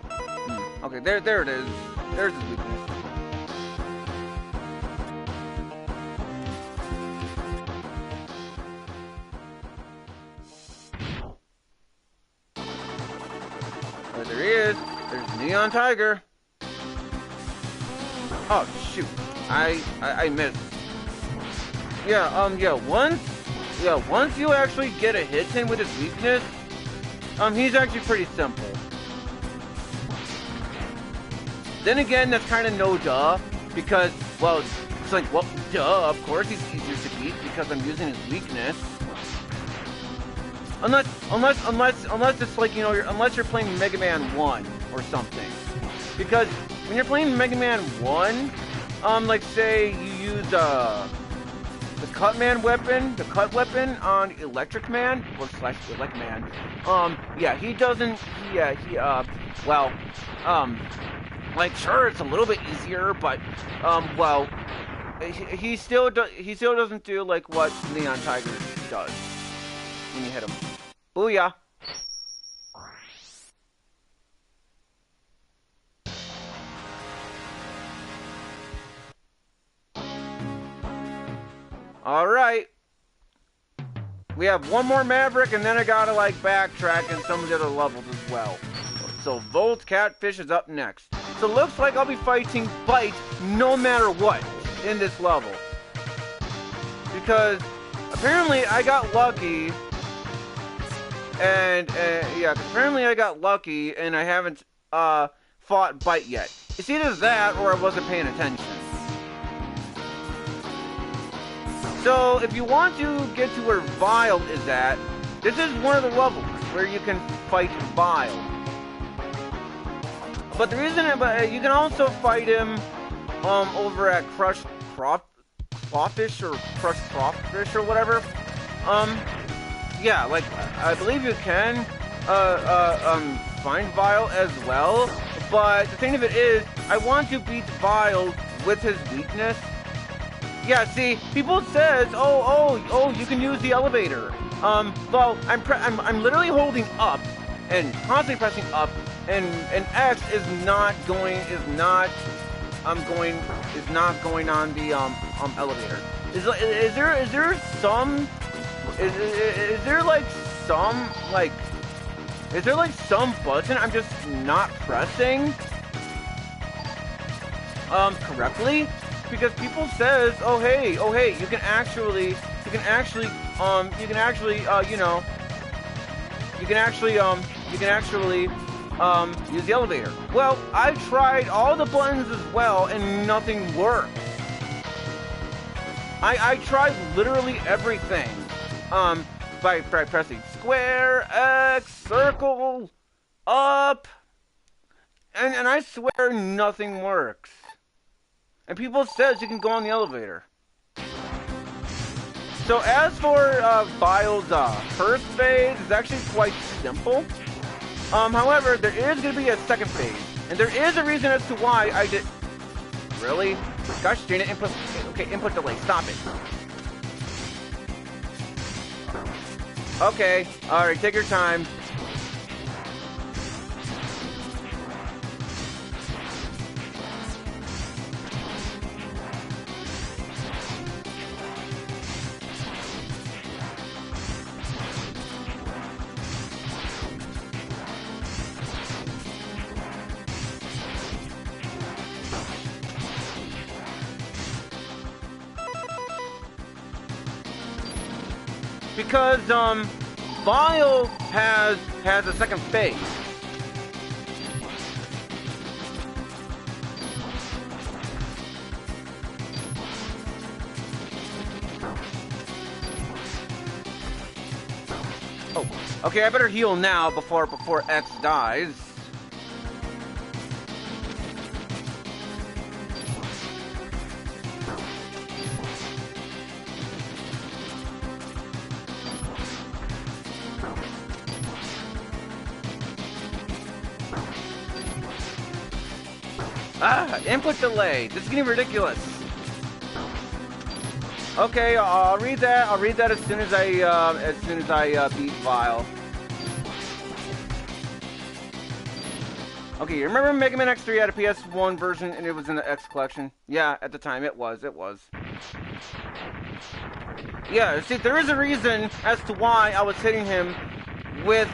A: Okay, there it is. There's his weakness. Oh, there he is. There's Neon Tiger. Oh, shoot. I missed. Yeah, once you actually get a hit him with his weakness, he's actually pretty simple. Then again, that's kind of no duh, because, well, it's like, well, duh, of course he's easier to beat because I'm using his weakness. Unless it's like, you know, unless you're playing Mega Man 1 or something. Because when you're playing Mega Man 1, like, say you use, the cut weapon on Electric Man, or slash Elect Man, yeah, he doesn't, well, like, sure, it's a little bit easier, but, well, he still doesn't do, like, what Neon Tiger does when you hit him. Booyah! Alright. We have one more Maverick, and then I gotta, like, backtrack in some of the other levels as well. So, Volt Catfish is up next. So, looks like I'll be fighting Bite no matter what in this level. Because, apparently, I got lucky. And, yeah, apparently I got lucky, and I haven't, fought Bite yet. It's either that, or I wasn't paying attention. So, if you want to get to where Vile is at, this is one of the levels where you can fight Vile. But the reason, you can also fight him over at Crawfish or Crushed Crawfish or whatever. Yeah, like I believe you can find Vile as well. But the thing of it is, I want to beat Vile with his weakness. Yeah, see, people says, oh, you can use the elevator. Well, I'm literally holding up and constantly pressing up, and X is not going on the elevator. Is there some button I'm just not pressing correctly? Because people says, oh hey, you can actually use the elevator. Well, I tried all the buttons as well, and nothing worked. I tried literally everything. By pressing square, X, circle, up, and I swear nothing works. And people says you can go on the elevator. So as for Vile's first phase, it's actually quite simple. However, there is going to be a second phase, and there is a reason as to why I did. Really? Gosh, dang it! Input. Okay, input delay. Stop it. Okay. All right. Take your time. Because Vile has a second phase. Oh, okay, I better heal now before X dies. Input delay. This is getting ridiculous. Okay, I'll read that. I'll read that as soon as I beat Vile. Okay, you remember Mega Man X3 had a PS1 version and it was in the X collection? Yeah, at the time it was. Yeah, see, there is a reason as to why I was hitting him with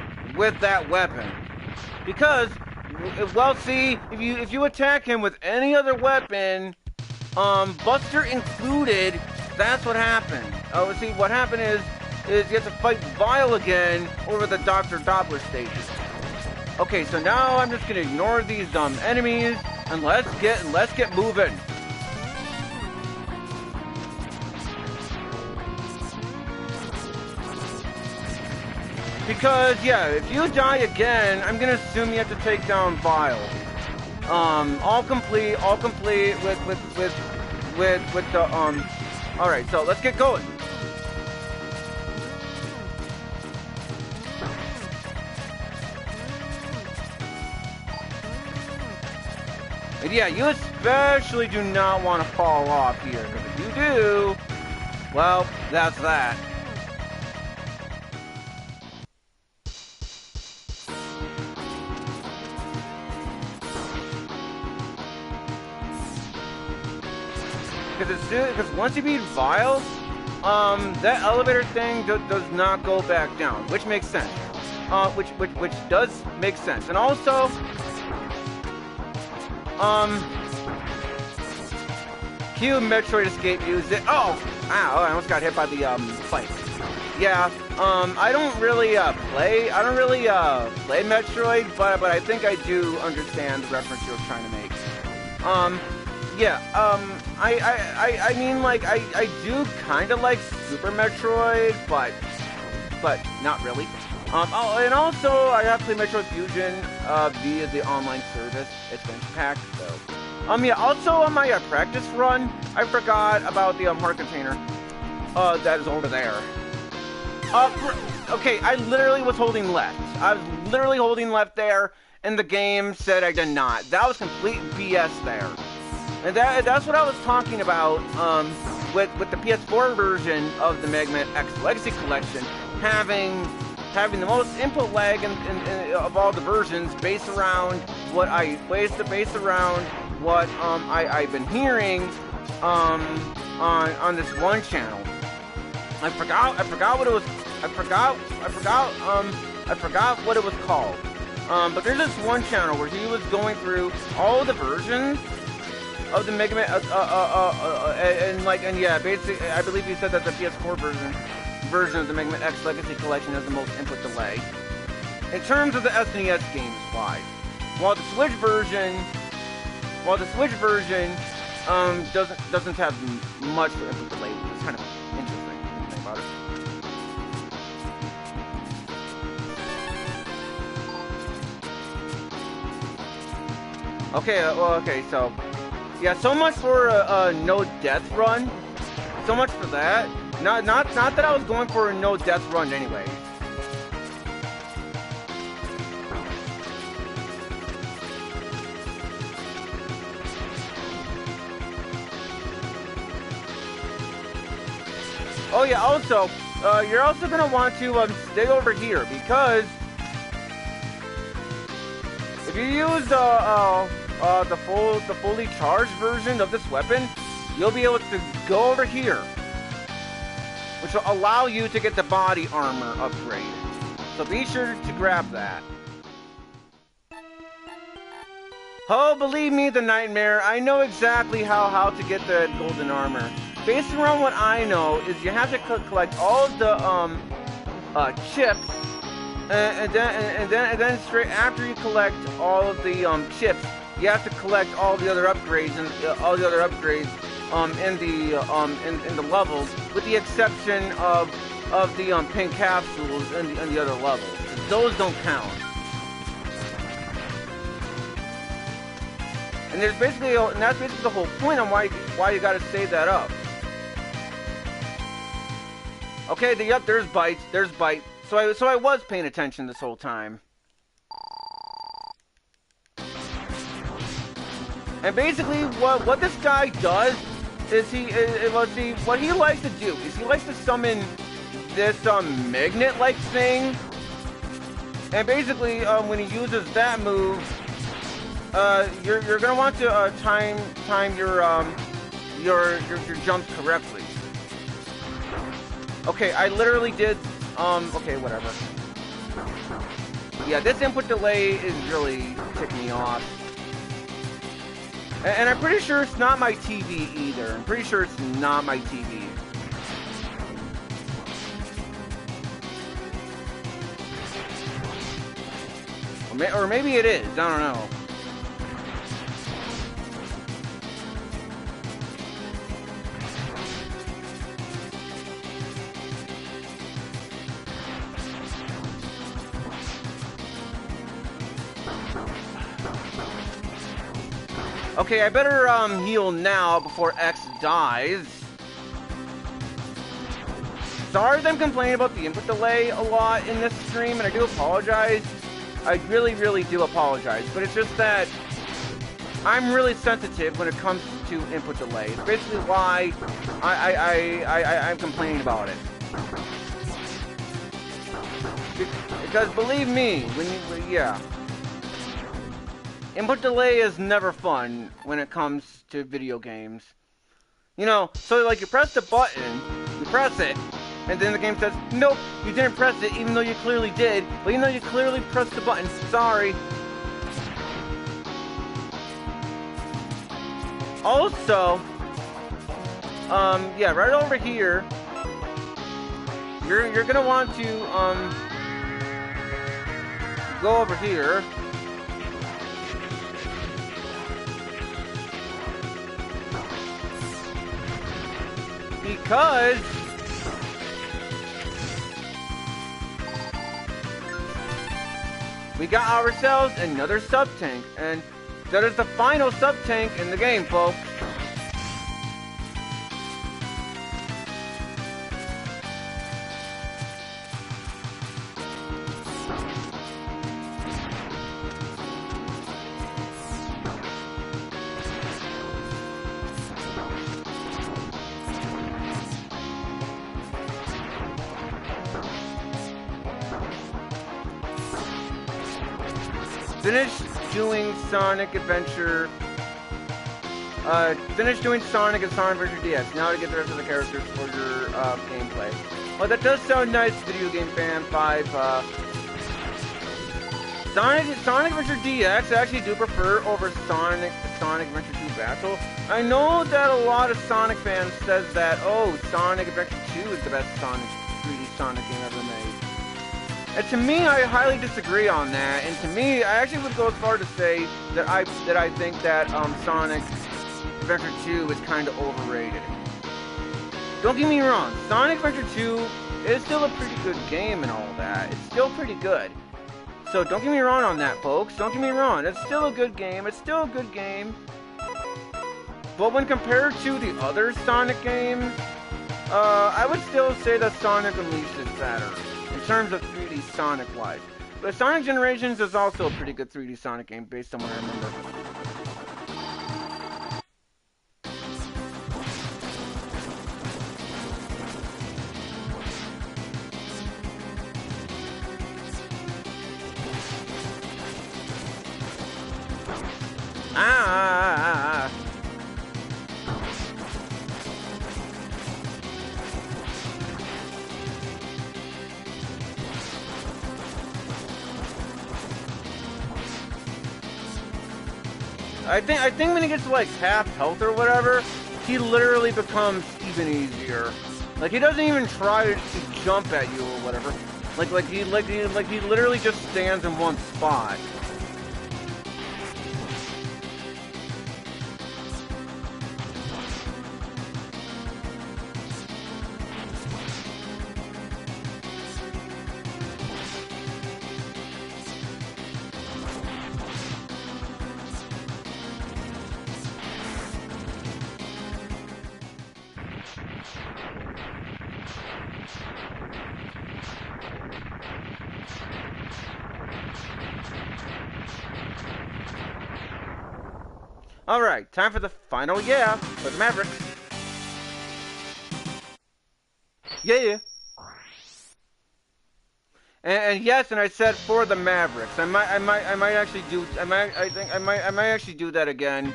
A: that weapon. Because, well, see, if you attack him with any other weapon, Buster included, that's what happened. Oh, see, what happened is you have to fight Vile again over the Dr. Doppler stages. Okay, so now I'm just gonna ignore these dumb enemies and let's get moving. Because yeah, if you die again, I'm gonna assume you have to take down Vile. All complete with the Alright, so let's get going. And yeah, you especially do not want to fall off here, because if you do, well, that's that. Because once you beat Vile, that elevator thing does not go back down, which makes sense. Which does make sense, and also, cue Metroid Escape music. Oh, ow! I almost got hit by the spike. Yeah. I don't really play Metroid, but I think I do understand the reference you're trying to make. Yeah, I mean, like, I do kind of like Super Metroid, but not really. Oh, and also I have played Metroid Fusion via the online service. It's been packed, so. Yeah. Also on my practice run, I forgot about the heart container. That is over there. Okay, I literally was holding left. I was literally holding left there, and the game said I did not. That was complete BS there. And that's what I was talking about with the PS4 version of the Mega Man X Legacy Collection having the most input lag of all the versions based around what I've been hearing on this one channel. I forgot what it was. I forgot what it was called. But there's this one channel where he was going through all the versions of the Mega Man, and yeah, basically, I believe he said that the PS4 version of the Mega Man X Legacy Collection has the most input delay. In terms of the SNES games wise, while the Switch version doesn't have much for input delay, which is kind of interesting when you think about it. Okay, so yeah, so much for a no death run. So much for that. Not that I was going for a no death run anyway. Oh yeah, also, you're also gonna want to stay over here because if you use the fully charged version of this weapon, you'll be able to go over here, which will allow you to get the body armor upgrade. So be sure to grab that. Oh, believe me, the Nightmare, I know exactly how to get the golden armor. Based around what I know is you have to collect all of the chips, and then straight after you collect all of the chips, you have to collect all the other upgrades in the levels, with the exception of the pink capsules in the other levels. Those don't count. And that's basically the whole point on why you gotta save that up. Okay, there's bites. So I was paying attention this whole time. And basically, what this guy does is what he likes to do is he likes to summon this magnet-like thing. And basically, when he uses that move, you're gonna want to time your jumps correctly. Okay, I literally did, okay, whatever. Yeah, this input delay is really ticking me off. And I'm pretty sure it's not my TV either. I'm pretty sure it's not my TV. Or maybe it is, I don't know. Okay, I better heal now before X dies. Sorry that I'm complaining about the input delay a lot in this stream, and I do apologize. I really do apologize, but it's just that I'm really sensitive when it comes to input delay. It's basically why I'm complaining about it. Because believe me, yeah. Input delay is never fun when it comes to video games. You know, so like you press the button, you press it, and then the game says, nope, you didn't press it even though you clearly did, but even though you clearly pressed the button, sorry. Also, yeah, right over here, you're gonna want to, go over here. we got ourselves another sub-tank, and that is the final sub-tank in the game, folks. Finish doing Sonic Adventure. Finish doing Sonic and Sonic Adventure DS. Now to get the rest of the characters for your gameplay. Well, that does sound nice, Video Game Fan 5. Sonic Adventure DX I actually do prefer over Sonic Adventure 2 Battle. I know that a lot of Sonic fans says that, oh, Sonic Adventure 2 is the best 3D Sonic game ever made. And to me, I highly disagree on that. And to me, I actually would go as far to say that I think that Sonic Adventure 2 is kind of overrated. Don't get me wrong, Sonic Adventure 2 is still a pretty good game and all that. It's still pretty good. So don't get me wrong on that, folks. Don't get me wrong. It's still a good game. It's still a good game. But when compared to the other Sonic games, I would still say that Sonic Unleashed is better in terms of 3D Sonic-wise. But Sonic Generations is also a pretty good 3D Sonic game based on what I remember. I think when he gets to like half health or whatever, he literally becomes even easier. Like he doesn't even try to jump at you or whatever. Like he literally just stands in one spot. Alright, time for the final for the Mavericks. Yeah. And yes, and I said for the Mavericks. I might actually do that again.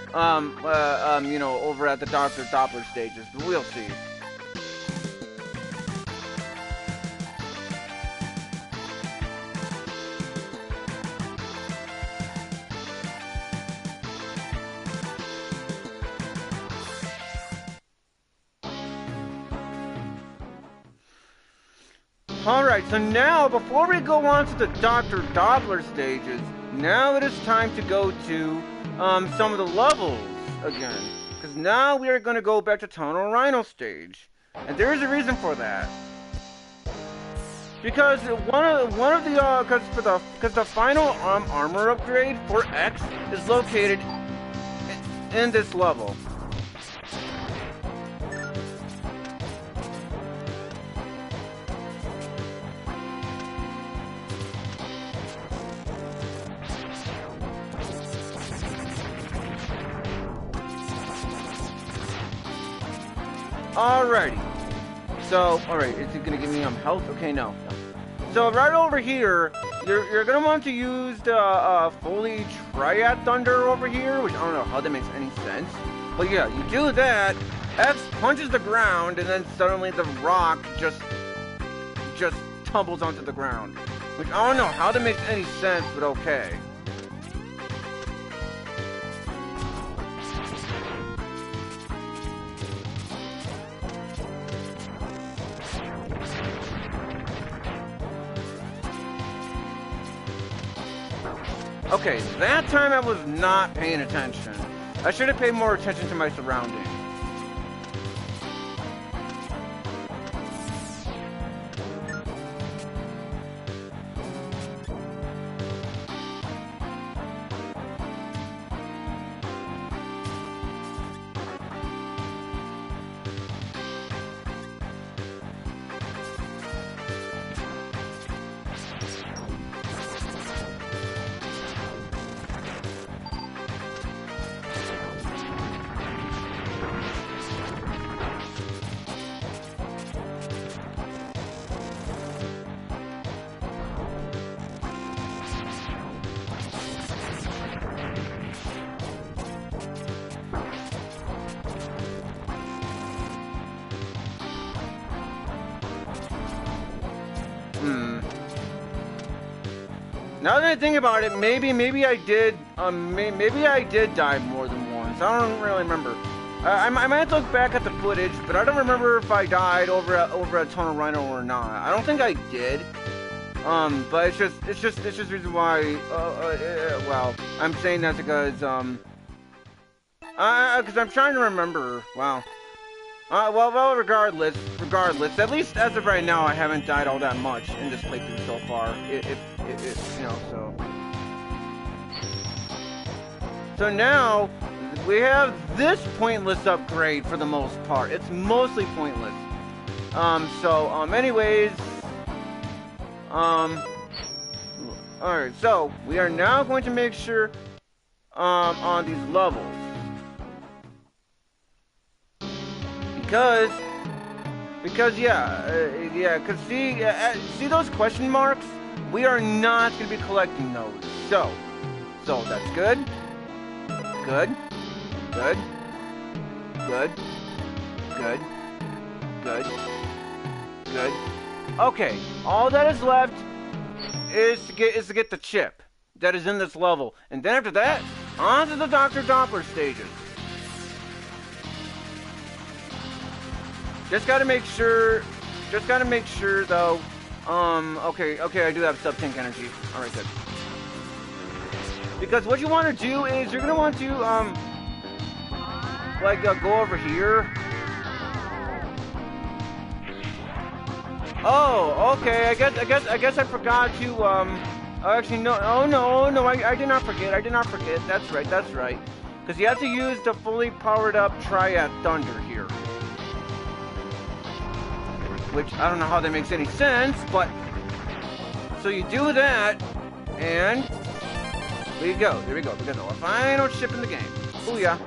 A: You know, over at the Dr. Doppler stages, but we'll see. Alright, so now, before we go on to the Dr. Doppler stages, now it is time to go to some of the levels again. Because now we are going to go back to Tunnel Rhino stage. And there is a reason for that. Because because the final armor upgrade for X is located in this level. Alrighty. So, alright, is it gonna give me health? Okay, no. So right over here, you're gonna want to use the fully Triad Thunder over here, which I don't know how that makes any sense. But yeah, you do that, X punches the ground, and then suddenly the rock just tumbles onto the ground. Which I don't know how that makes any sense, but okay. Okay, that time I was not paying attention. I should have paid more attention to my surroundings. Now that I think about it, maybe I did, maybe I did die more than once. I don't really remember. I might have to look back at the footage, but I don't remember if I died over a tunnel rhino or not. I don't think I did. But it's just reason why. Well, I'm saying that because I'm trying to remember. Wow. Well, regardless, at least as of right now, I haven't died all that much in this playthrough so far. If you know, so. So now, we have this pointless upgrade for the most part. It's mostly pointless. Anyways, alright, so, we are now going to make sure, on these levels. Because yeah, cause see those question marks? We are not gonna be collecting those. So that's good. Good. Okay, all that is left is to get the chip that is in this level, and then after that, on to the Dr. Doppler stages. Just gotta make sure though. Okay, I do have sub-tank energy. Alright, good. Because what you want to do is you're gonna want to go over here. Oh, okay. I guess I forgot to actually no. Oh no, I did not forget. That's right. Because you have to use the fully powered up Triad Thunder here. Which I don't know how that makes any sense, but so you do that, and there you go. There we go. We got our final ship in the game. Oh yeah.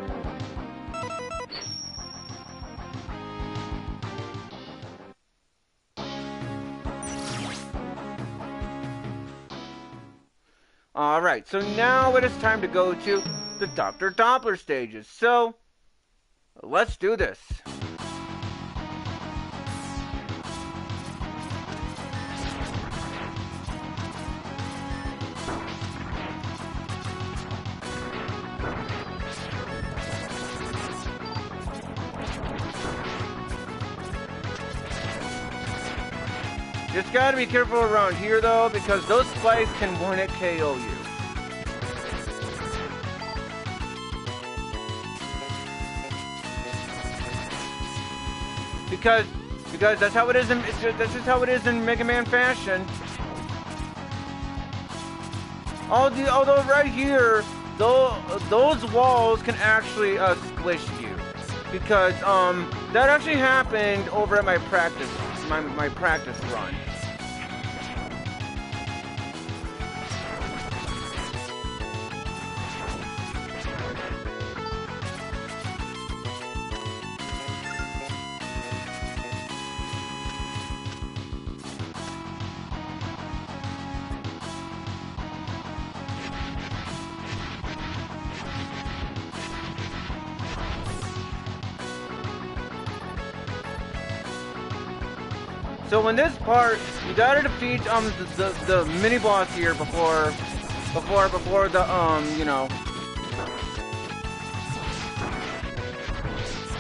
A: Alright, so now it is time to go to the Dr. Doppler stages. So, let's do this. Just gotta be careful around here though, because those spikes can one-hit KO you. Because that's how it is that's just how it is in Mega Man fashion. Although right here, those walls can actually squish you. Because that actually happened over at my practice run. So in this part, you gotta defeat the mini boss here before the you know,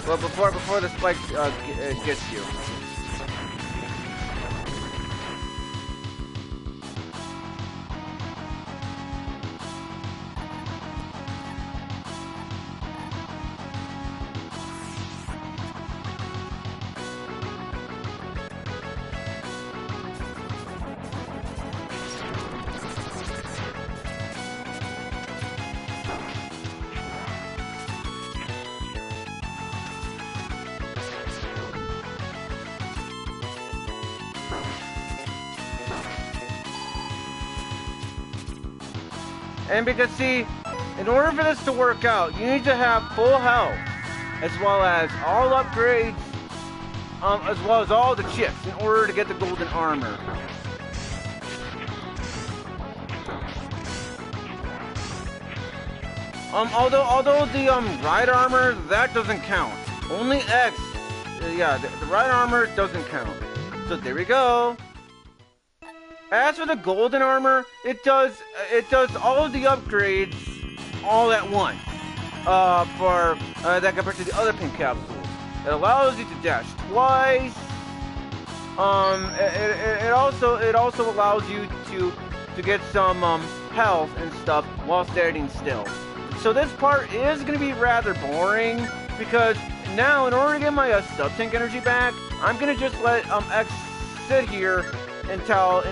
A: well before the spike gets you. And because see, in order for this to work out, you need to have full health, as well as all upgrades, as well as all the chips, in order to get the golden armor. Although the ride armor, that doesn't count. Only X, yeah, the ride armor doesn't count. So there we go. As for the golden armor, it does all of the upgrades all at once. For that compared to the other pink capsules, it allows you to dash twice. It also allows you to get some health and stuff while standing still. So this part is going to be rather boring because now in order to get my sub tank energy back, I'm going to just let X sit here until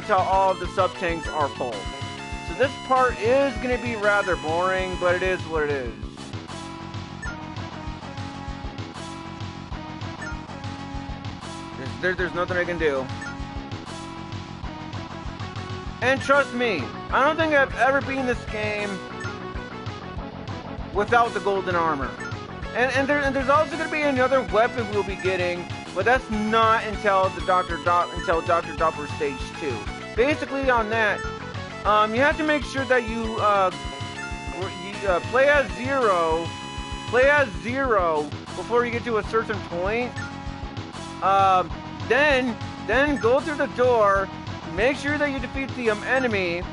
A: all of the sub tanks are full. So this part is going to be rather boring, but it is what it is. There's nothing I can do. And trust me, I don't think I've ever beaten this game without the golden armor. And there's also going to be another weapon we'll be getting, but that's not until Dr. Doppler Stage 2. Basically on that, you have to make sure that you play as zero before you get to a certain point. Then go through the door, make sure that you defeat the enemy,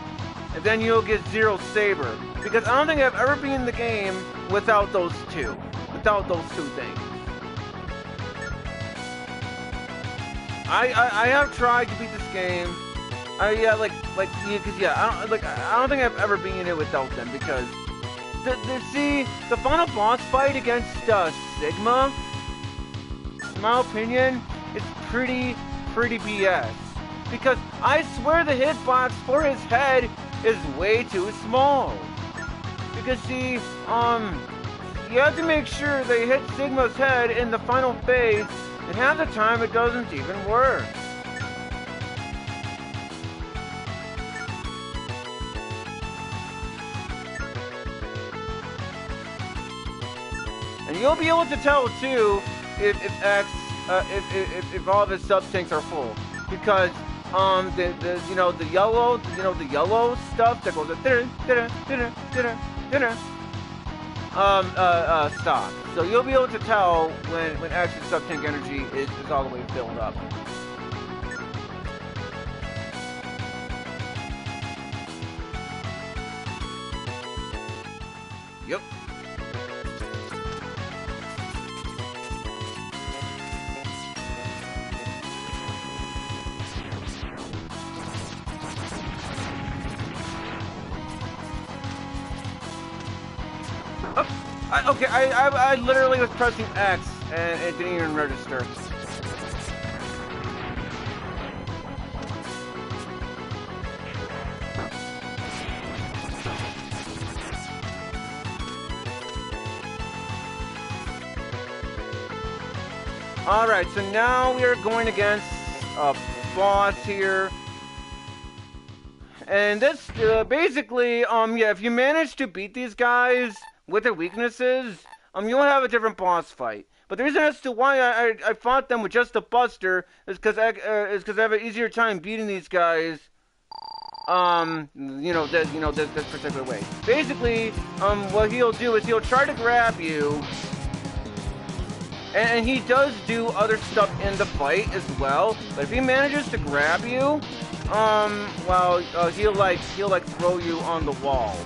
A: and then you'll get Zero Saber. Because I don't think I've ever been in the game without those two things. I have tried to beat this game. I don't think I've ever been in it without them, because the final boss fight against Sigma, in my opinion, is pretty BS. Because I swear the hitbox for his head is way too small. Because see, you have to make sure they hit Sigma's head in the final phase, and half the time it doesn't even work. And you'll be able to tell too if all of his sub tanks are full, because the yellow stuff that goes stop. So you'll be able to tell when X's sub tank energy is all the way filled up. Yep. I literally was pressing X and it didn't even register. Alright, so now we are going against a boss here. And this, basically, if you manage to beat these guys with their weaknesses, you'll have a different boss fight. But the reason as to why I fought them with just a Buster is because I have an easier time beating these guys. This particular way. Basically, what he'll do is he'll try to grab you, and he does do other stuff in the fight as well. But if he manages to grab you, he'll throw you on the wall.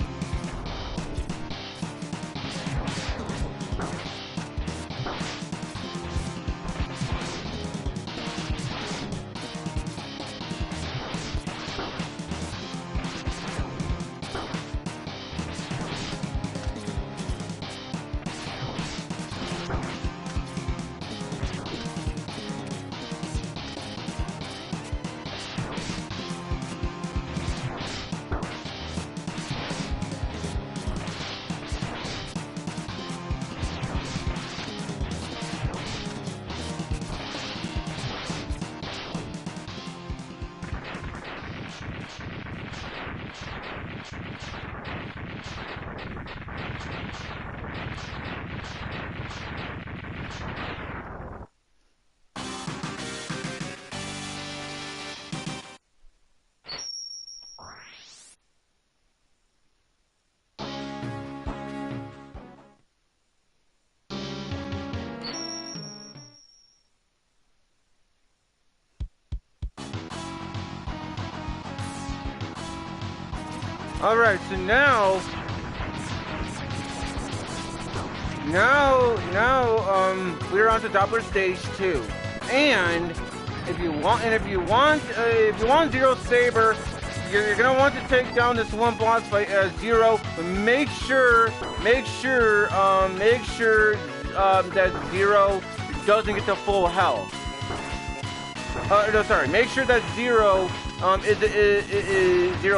A: Alright, so now, we're on to Doppler stage 2. And if you want Zero Saber, you're gonna want to take down this one boss fight as Zero, but make sure that Zero doesn't get to full health. No, sorry. Make sure that Zero's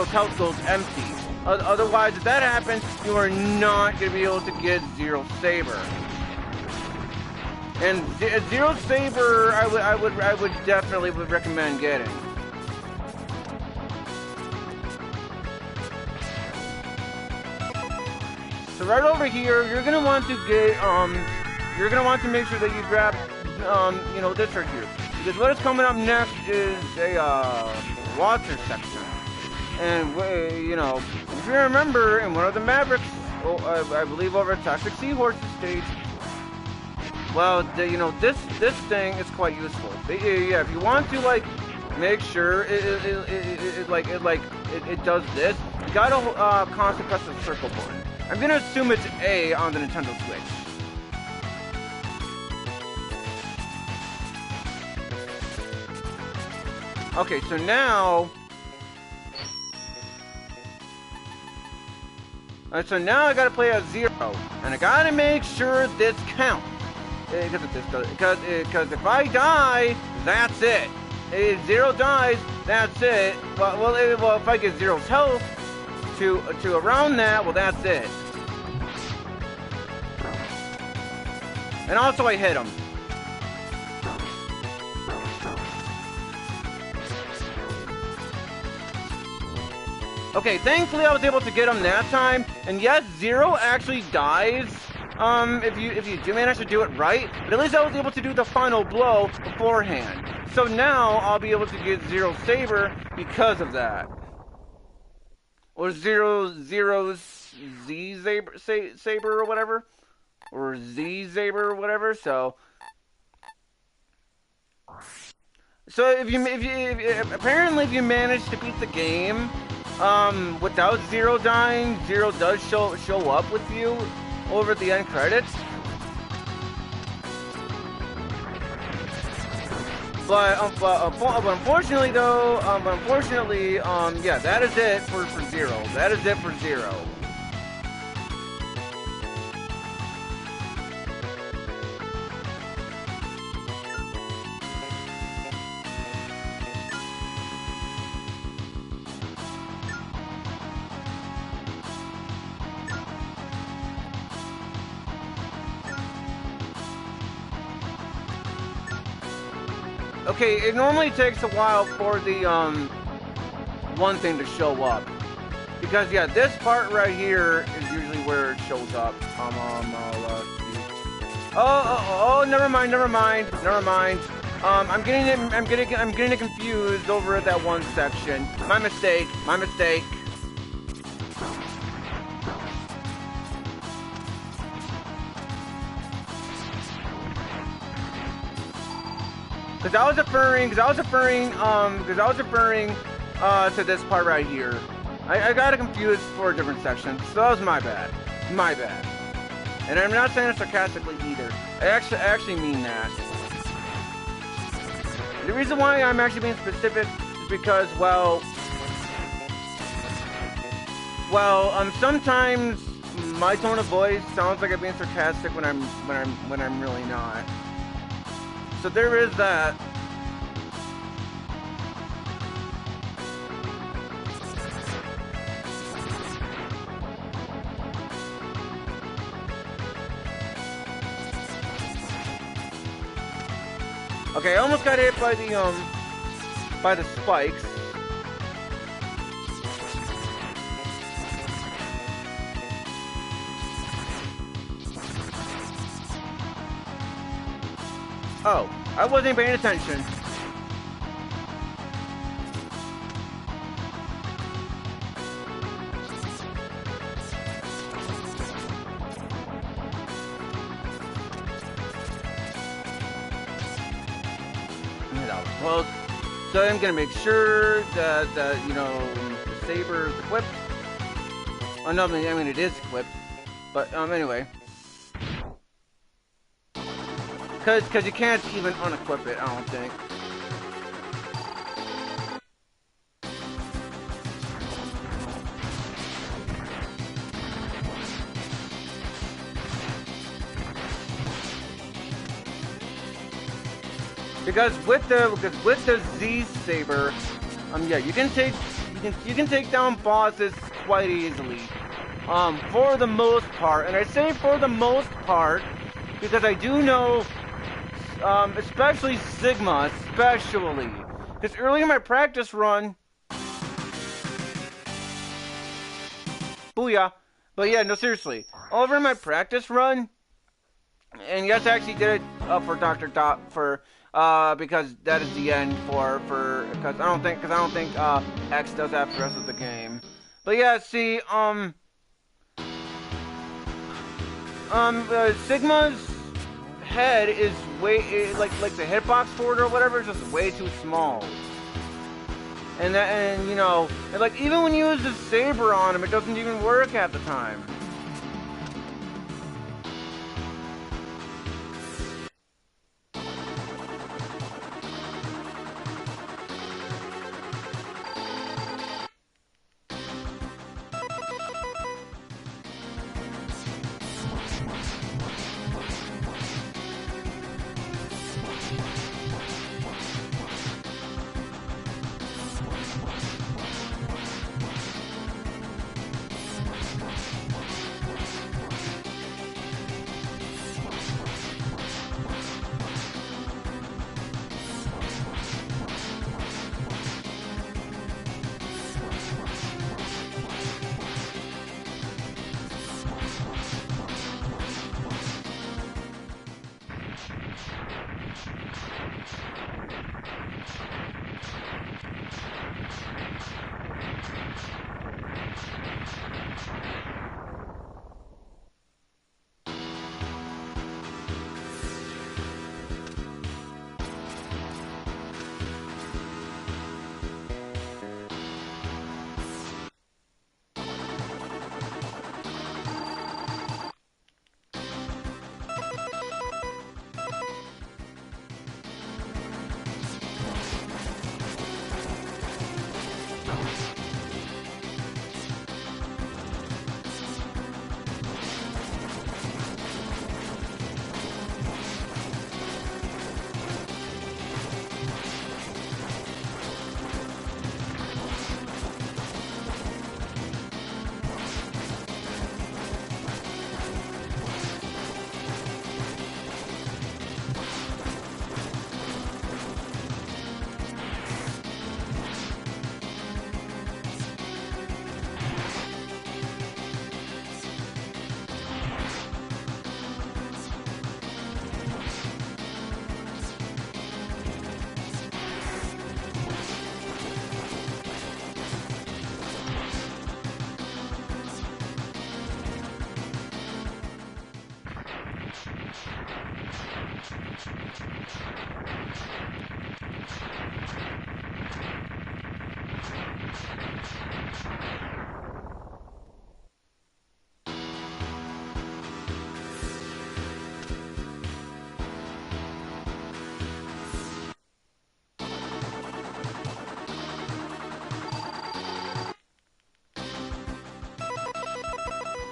A: health goes empty. Otherwise, if that happens, you are not gonna be able to get Zero Saber. And Zero Saber, I would definitely recommend getting. So right over here, you're gonna want to get you're gonna want to make sure that you grab this right here, because what is coming up next is a water section. And if you remember, in one of the Mavericks, I believe over Toxic Seahorses stage, well, this thing is quite useful. Yeah, if you want to make sure it does this, you gotta constantly press the circle button. I'm gonna assume it's A on the Nintendo Switch. Okay, so now I gotta play a Zero, and I gotta make sure this counts. Because if I die, that's it. If Zero dies, that's it. Well, if I get Zero's health to around that, well, that's it. And also, I hit him. Okay, thankfully I was able to get him that time, and yes, Zero actually dies if you do manage to do it right, but at least I was able to do the final blow beforehand. So now I'll be able to get Zero Saber because of that. Or Zero's Z Saber or whatever, or Z Saber or whatever. So if you apparently if you manage to beat the game without Zero dying, Zero does show up with you over the end credits. But unfortunately though, yeah, that is it for Zero. That is it for Zero. Okay, it normally takes a while for the one thing to show up, because yeah, this part right here is usually where it shows up. Let's see. Oh, never mind. I'm getting it confused over at that one section. My mistake. Because I was referring to this part right here. I got it confused for a different section, so that was my bad. And I'm not saying it sarcastically either. I actually mean that. The reason why I'm actually being specific is because, sometimes my tone of voice sounds like I'm being sarcastic when I'm really not. So there is that. Okay, I almost got hit by the spikes. Oh, I wasn't paying attention. That was close. So I'm gonna make sure that the saber is equipped. Oh, no, I mean, it is equipped. But, anyway. Cause you can't even unequip it, I don't think. Because with the Z Saber, yeah, you can take down bosses quite easily. For the most part, and I say for the most part because I do know, especially Sigma, especially, because early in my practice run, booyah. But yeah, no, seriously, over in my practice run. And yes, I actually did it for Dr. Dot for because that is the end for because I don't think X does that for the rest of the game. But yeah, see, Sigma's head is way like the hitbox for it or whatever is just way too small. And you know, and like even when you use the saber on him, it doesn't even work at the time.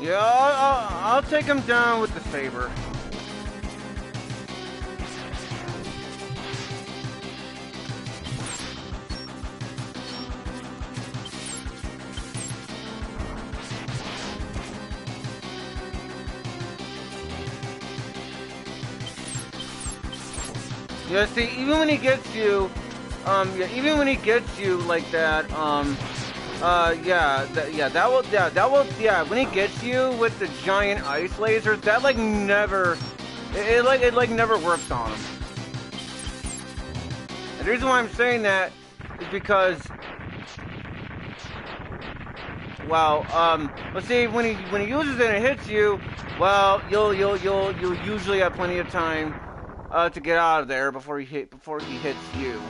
A: Yeah, I'll take him down with the saber. Yeah, see, even when he gets you, yeah, even when he gets you like that, yeah, when he gets you with the giant ice lasers, that like never, it never works on him. And the reason why I'm saying that is because, well, let's see, when he uses it and it hits you, well, you'll usually have plenty of time to get out of there before he hits you.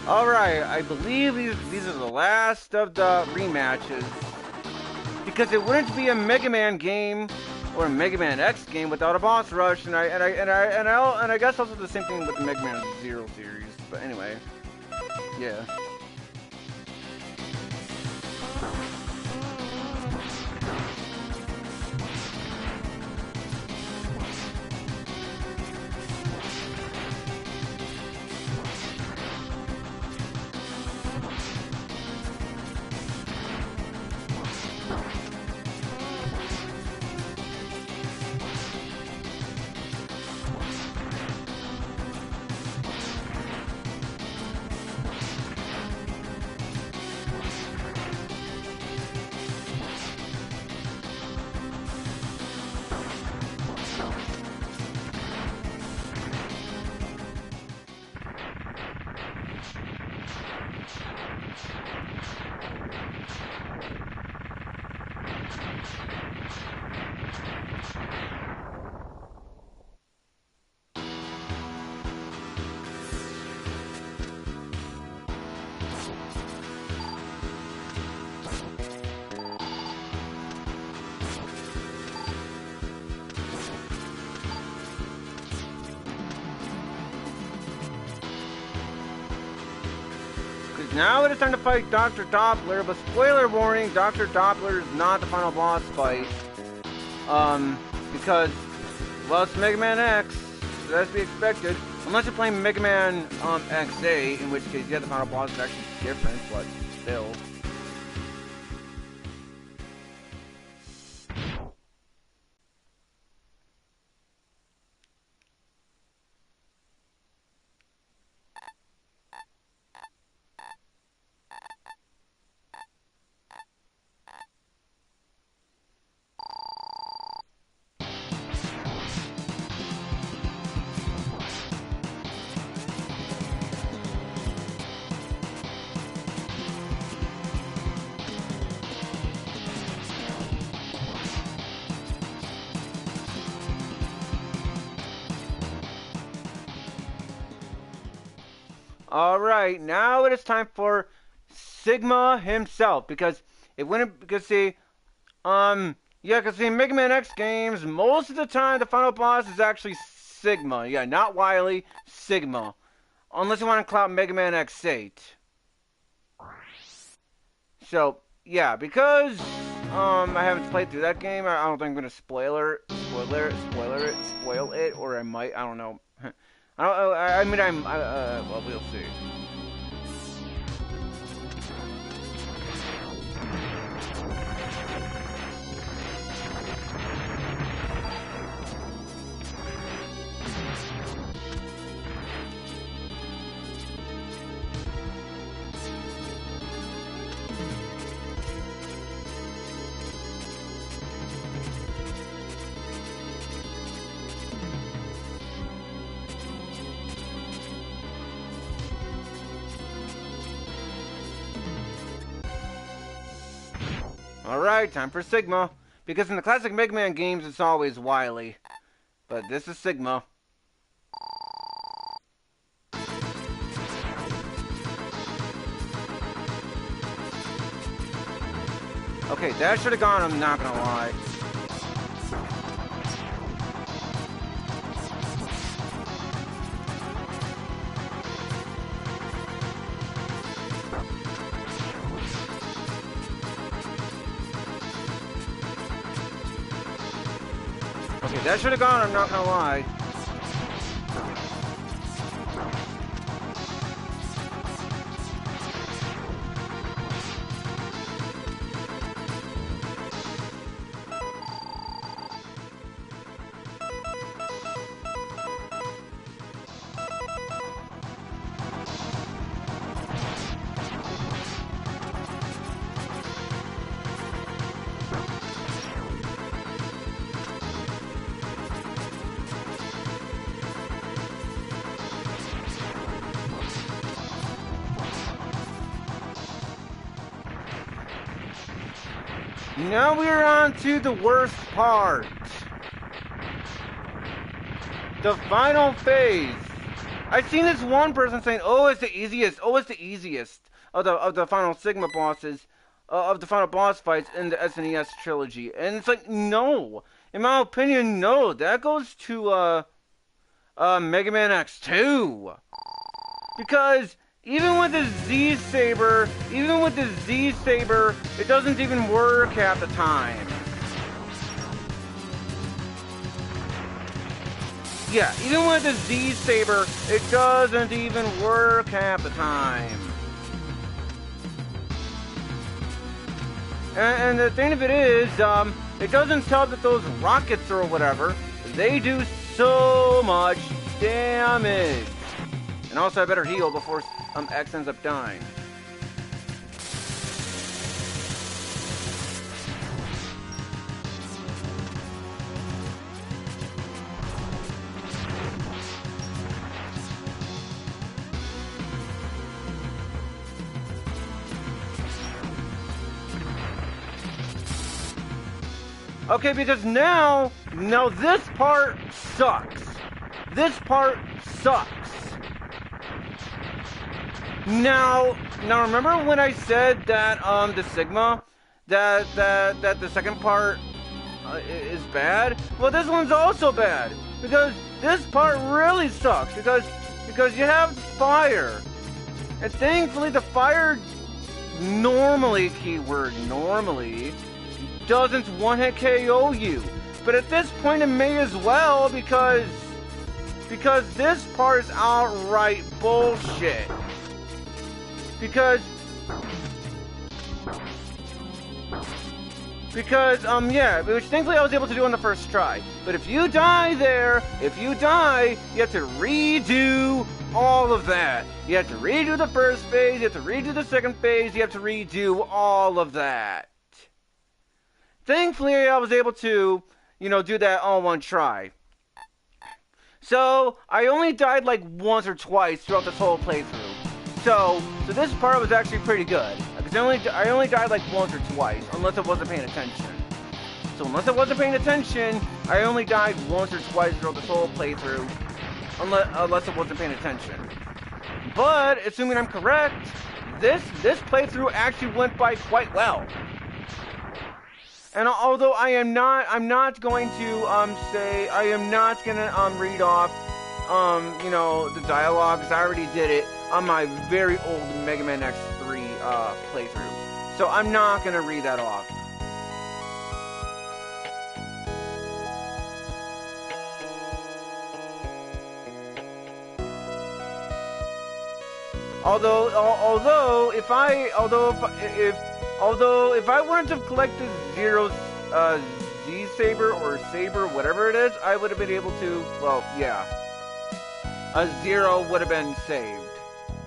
A: Alright, I believe these are the last of the rematches. Because it wouldn't be a Mega Man game or a Mega Man X game without a boss rush, and I guess also the same thing with the Mega Man Zero series. But anyway, yeah. Now it is time to fight Dr. Doppler, but spoiler warning, Dr. Doppler is not the final boss fight. Because, well, it's Mega Man X, so that's to be expected. Unless you're playing Mega Man XA, in which case, yeah, the final boss is actually different, but still. Alright, now it is time for Sigma himself, because it wouldn't, because see, yeah, because see, in Mega Man X games, most of the time the final boss is actually Sigma. Yeah, not Wily, Sigma. Unless you want to clout Mega Man X8. So, yeah, because, I haven't played through that game, I don't think I'm gonna spoil it, or I might, I don't know. Well, we'll see. Alright, time for Sigma. Because in the classic Mega Man games, it's always Wily. But this is Sigma. Okay, that should have gone, I'm not gonna lie. Okay, that should have gone, I'm not gonna lie. Now we're on to the worst part. The final phase. I've seen this one person saying, "Oh, it's the easiest. Oh, it's the easiest of the final Sigma bosses, of the final boss fights in the SNES trilogy." And it's like, no. In my opinion, no. That goes to Mega Man X2, because even with the Z Saber, it doesn't even work half the time. Yeah, even with the Z Saber, it doesn't even work half the time. And the thing of it is, it doesn't tell that those rockets or whatever, they do so much damage. And also, I better heal before X ends up dying. Okay, because now this part sucks. This part sucks. Now remember when I said that the Sigma, that the second part is bad? Well, this one's also bad, because this part really sucks, because you have fire, and thankfully the fire normally, keyword normally, doesn't one-hit KO you. But at this point it may as well, because this part is outright bullshit. Because yeah, which thankfully I was able to do on the first try. But if you die there, you have to redo all of that. You have to redo the first phase, you have to redo the second phase, you have to redo all of that. Thankfully, I was able to, do that all in one try. So, I only died like once or twice throughout this whole playthrough. So this part was actually pretty good. Because I only died like once or twice, unless I wasn't paying attention. So unless I wasn't paying attention, I only died once or twice throughout this whole playthrough, unless I wasn't paying attention. But, assuming I'm correct, this playthrough actually went by quite well. And although I'm not going to read off the dialogue, because I already did it on my very old Mega Man X3 playthrough. So I'm not gonna read that off. Although if I wanted to collect the Zero Z Saber or Saber, whatever it is, I would have been able to. Well, yeah, a 0 would have been saved.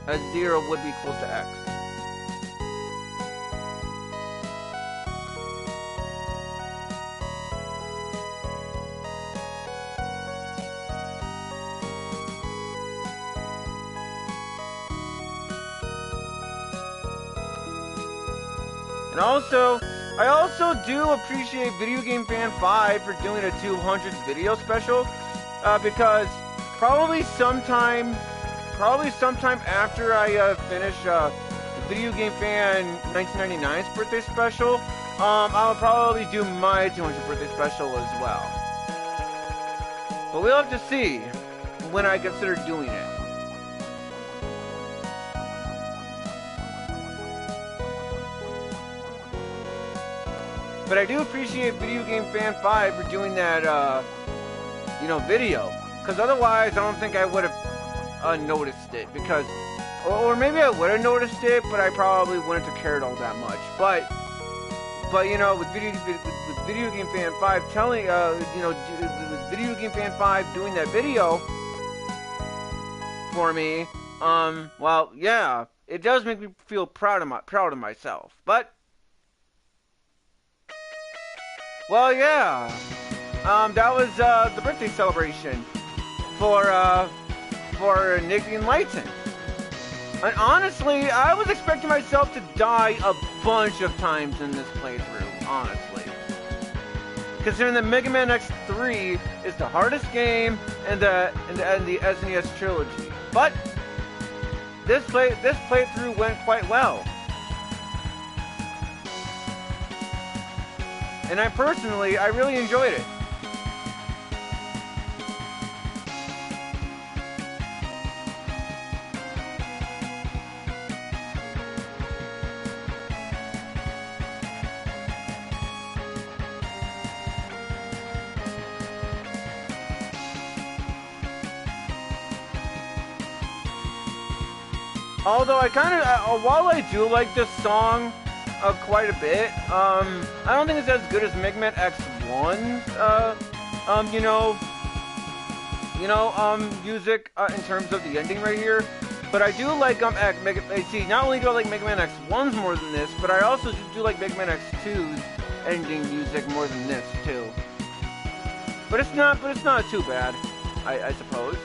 A: A 0 would be close to X. And I also do appreciate Video Game Fan 5 for doing a 200 video special, because probably sometime after I finish Video Game Fan 1999's birthday special, I'll probably do my 200th birthday special as well. But we'll have to see when I consider doing it. But I do appreciate Video Game Fan 5 for doing that, video. Because otherwise, I don't think I would have noticed it. Because, or maybe I would have noticed it, but I probably wouldn't have cared all that much. But with Video Game Fan 5 telling, with Video Game Fan 5 doing that video for me, well, yeah, it does make me feel proud of myself. But, well, yeah, that was the birthday celebration for NickTheEnlightened. And honestly, I was expecting myself to die a bunch of times in this playthrough, honestly. Considering that Mega Man X3 is the hardest game in the SNES trilogy. But this playthrough went quite well. And I really enjoyed it. Although while I do like this song quite a bit, I don't think it's as good as Mega Man X1's, music in terms of the ending right here. But I do like not only do I like Mega Man X1's more than this, but I also do like Mega Man X2's ending music more than this too. But it's not too bad, I suppose.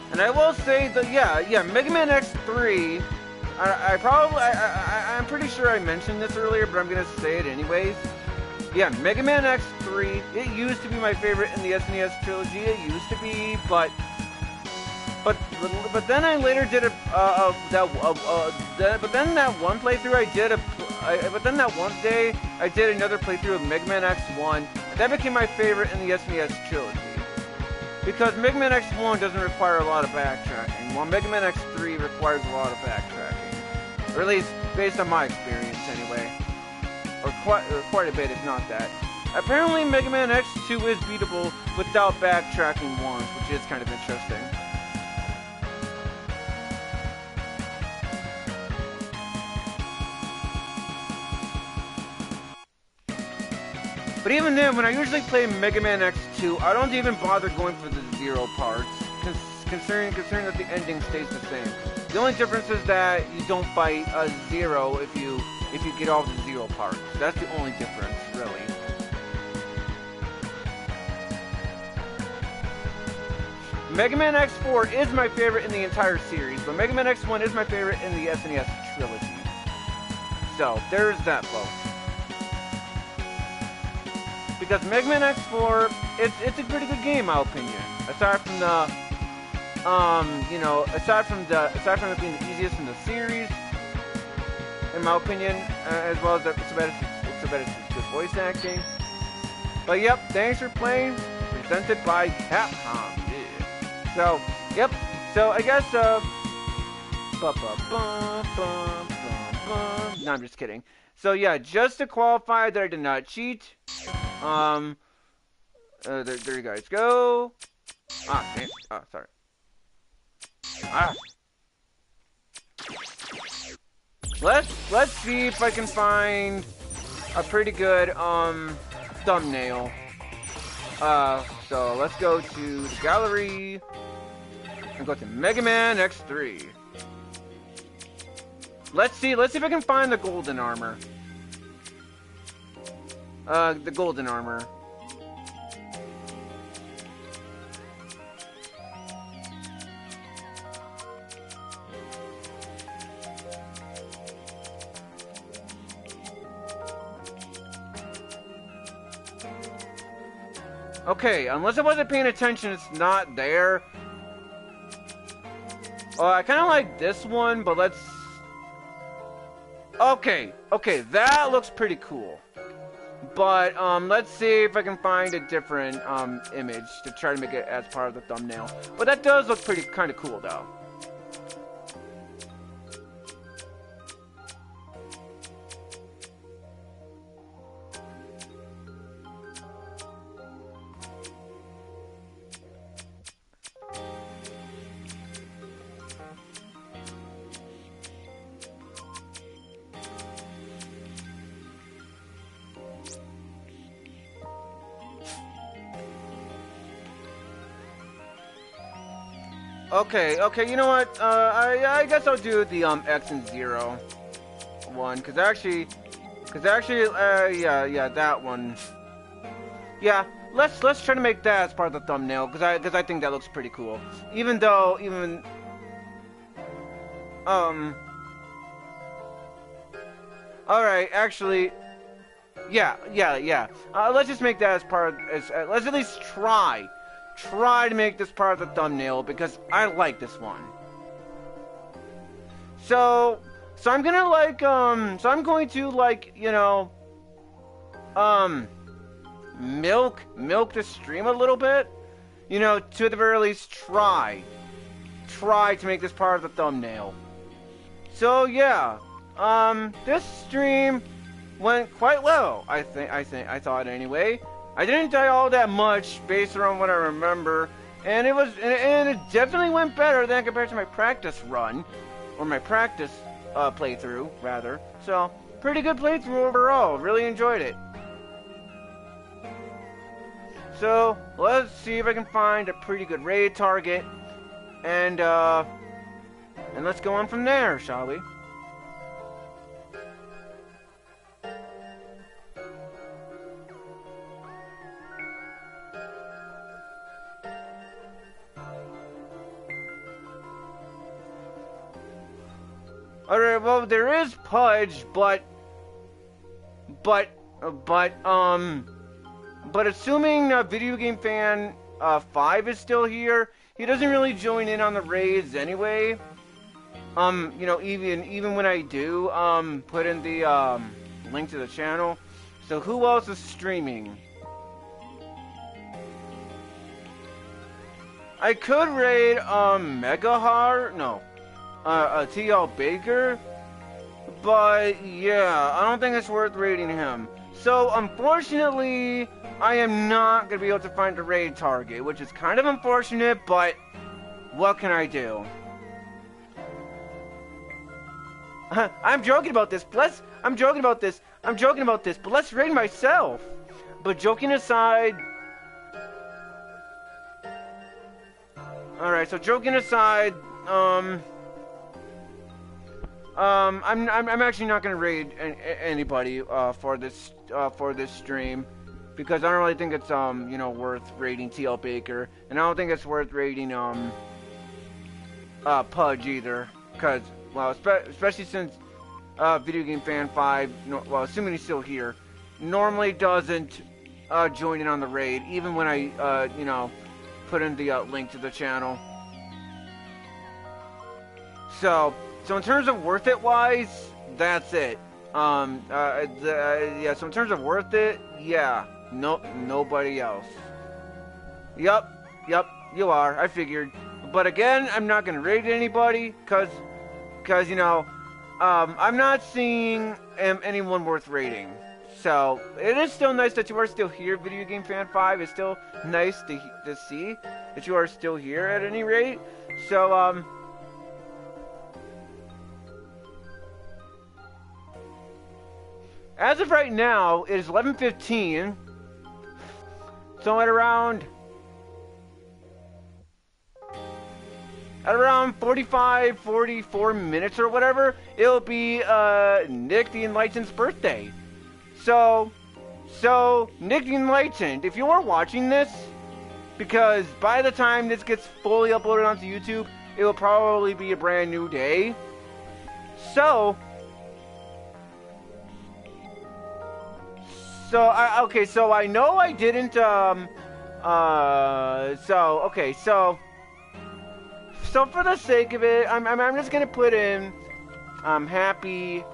A: And I will say that, yeah, Mega Man X3, I'm pretty sure I mentioned this earlier, but I'm going to say it anyways. Yeah, Mega Man X3, it used to be my favorite in the SNES trilogy, it used to be, but then I later did but then that one playthrough but then that one day, I did another playthrough of Mega Man X1, and that became my favorite in the SNES trilogy. Because Mega Man X1 doesn't require a lot of backtracking, while Mega Man X3 requires a lot of backtracking. Or at least, based on my experience, anyway. Or quite a bit, if not that. Apparently, Mega Man X2 is beatable without backtracking once, which is kind of interesting. But even then, when I usually play Mega Man X2, I don't even bother going for the zero parts, considering that the ending stays the same. The only difference is that you don't fight a zero if you get all the zero parts. That's the only difference, really. Mega Man X4 is my favorite in the entire series, but Mega Man X1 is my favorite in the SNES trilogy. So, there's that, folks. Because Mega Man X4, it's a pretty good game, in my opinion. Aside from it being the easiest in the series, in my opinion, as well as it's good voice acting. But yep, thanks for playing. Presented by Capcom. Yeah. So, yep. So I guess no, I'm just kidding. So yeah, just to qualify that I did not cheat. There you guys go. Damn. Oh, sorry. Let's see if I can find a pretty good, thumbnail. So let's go to the gallery and go to Mega Man X3. Let's see if I can find the golden armor. The golden armor. Okay, unless I wasn't paying attention, it's not there. I kind of like this one, but let's... Okay, that looks pretty cool. But let's see if I can find a different image to try to make it as part of the thumbnail. But that does look pretty kind of cool though. Okay, you know what? I guess I'll do the X and 0 one, cause actually, yeah, that one. Yeah, let's try to make that as part of the thumbnail, cause I think that looks pretty cool. Even though all right, actually, yeah. Let's just make that as part of, let's at least try to make this part of the thumbnail because I like this one. So I'm gonna like so I'm going to like, you know, milk the stream a little bit, you know, to the very least try to make this part of the thumbnail. So yeah, this stream went quite well. I thought anyway. I didn't die all that much based on what I remember, and it definitely went better than compared to my practice run, or my practice playthrough rather. So pretty good playthrough overall. Really enjoyed it. So let's see if I can find a pretty good raid target, and let's go on from there, shall we? Alright, well, there is Pudge, but assuming Video Game Fan 5 is still here, he doesn't really join in on the raids anyway. You know, even when I do put in the link to the channel. So who else is streaming? I could raid Megahar, no. TL Baker, but yeah, I don't think it's worth raiding him. So unfortunately, I am not going to be able to find a raid target, which is kind of unfortunate, but what can I do? I'm joking about this, but let's raid myself. But joking aside, alright, so joking aside, I'm actually not gonna raid anybody for this stream because I don't really think it's you know, worth raiding TL Baker, and I don't think it's worth raiding Pudge either, because well, especially since Video Game Fan 5, well, assuming he's still here, normally doesn't join in on the raid even when I you know, put in the link to the channel. So in terms of worth it wise, that's it. Yeah, so in terms of worth it, yeah, nobody else. Yup, you are, I figured. But again, I'm not gonna raid anybody, cause you know, I'm not seeing anyone worth raiding. So, it is still nice that you are still here, Video Game Fan 5. It's still nice to see that you are still here at any rate. So, as of right now, it is 11:15. So at around 44 minutes or whatever, it'll be Nick the Enlightened's birthday. So Nick the Enlightened, if you are watching this, because by the time this gets fully uploaded onto YouTube, it will probably be a brand new day. So I know I didn't, so for the sake of it, I'm just gonna put in, happy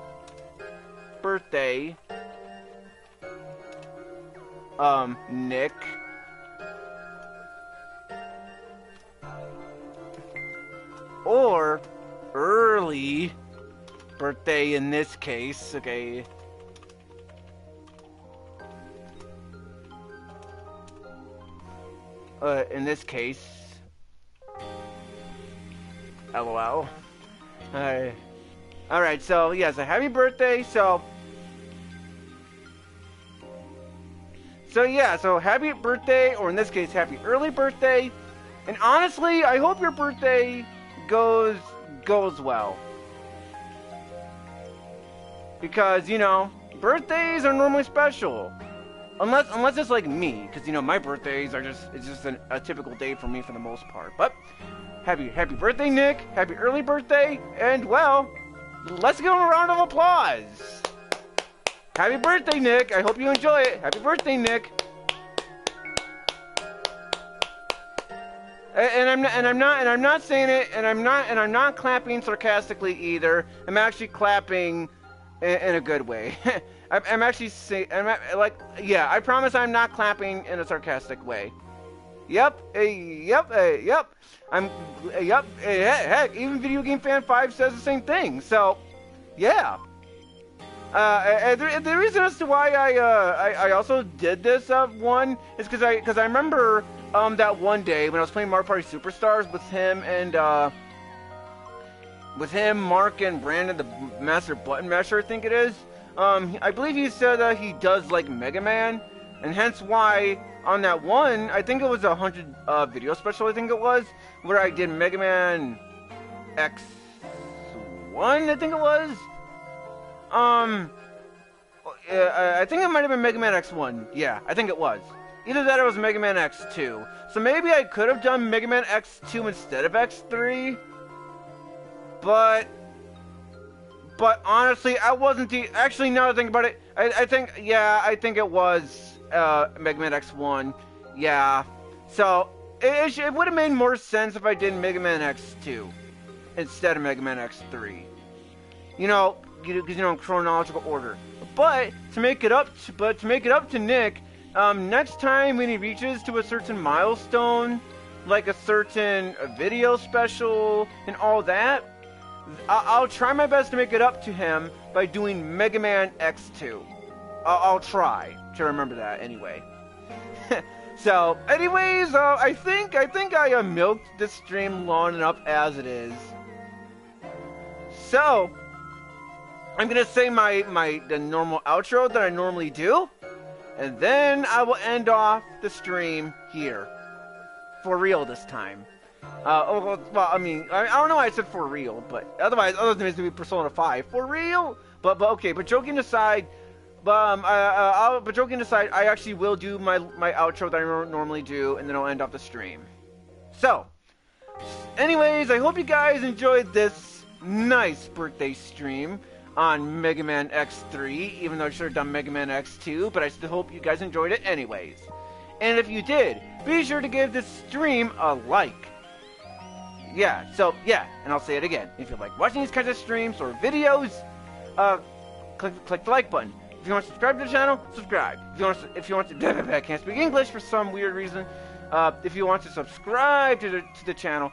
A: birthday Nick. Or early birthday in this case, okay. In this case, LOL. Alright, so yes, a happy birthday, so yeah, so happy birthday, or in this case, happy early birthday. And honestly, I hope your birthday goes well. Because, you know, birthdays are normally special. Unless it's like me, because, you know, my birthdays are it's just a typical day for me for the most part. But happy birthday, Nick. Happy early birthday. And, well, let's give him a round of applause. Happy birthday, Nick. I hope you enjoy it. Happy birthday, Nick. And I'm not saying it, and I'm not clapping sarcastically either. I'm actually clapping in a good way. I'm actually saying, yeah, I promise I'm not clapping in a sarcastic way. Yep. Heck, even Video Game Fan 5 says the same thing. So, yeah. The reason as to why I also did this one is because I remember that one day when I was playing Mario Party Superstars with him and Mark, and Brandon, the Master Button Masher, I think it is. I believe he said he does like Mega Man, and hence why on that one, I think it was 100 video special, I think it was, where I did Mega Man X1, I think it was. I think it might have been Mega Man X1. Yeah, I think it was. Either that or it was Mega Man X2. So maybe I could have done Mega Man X2 instead of X3. But honestly, I wasn't actually, now that I think about it, I think it was Mega Man X1. Yeah. So it would have made more sense if I did Mega Man X2 instead of Mega Man X3. You know, because, you know, in chronological order. But to make it up to Nick, next time when he reaches to a certain milestone, like a certain video special and all that, I'll try my best to make it up to him by doing Mega Man X2. I'll try to remember that anyway. So, anyways, I think I milked this stream long enough as it is. So, I'm gonna say the normal outro that I normally do, and then I will end off the stream here. For real this time. Well, I mean, I don't know why I said for real, but otherwise, other than it to be Persona 5, for real? But okay, but joking aside, I actually will do my outro that I normally do, and then I'll end off the stream. So, anyways, I hope you guys enjoyed this nice birthday stream on Mega Man X3, even though I should have done Mega Man X2, but I still hope you guys enjoyed it anyways. And if you did, be sure to give this stream a like. Yeah, so, yeah, and I'll say it again. If you like watching these kinds of streams or videos, click the like button. If you want to subscribe to the channel, subscribe. If you want to, I can't speak English for some weird reason. If you want to subscribe to the channel,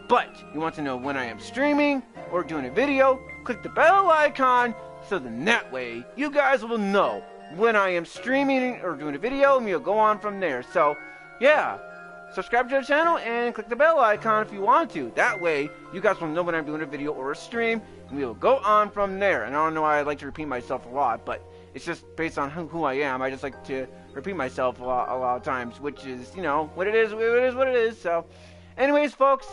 A: but you want to know when I am streaming or doing a video, click the bell icon so then that way you guys will know when I am streaming or doing a video, and we'll go on from there. So, yeah, subscribe to the channel and click the bell icon if you want to. That way, you guys will know when I'm doing a video or a stream, and we'll go on from there. And I don't know why I like to repeat myself a lot, but it's just based on who I am. I just like to repeat myself a lot of times, which is, you know, what it is what it is. So, anyways, folks.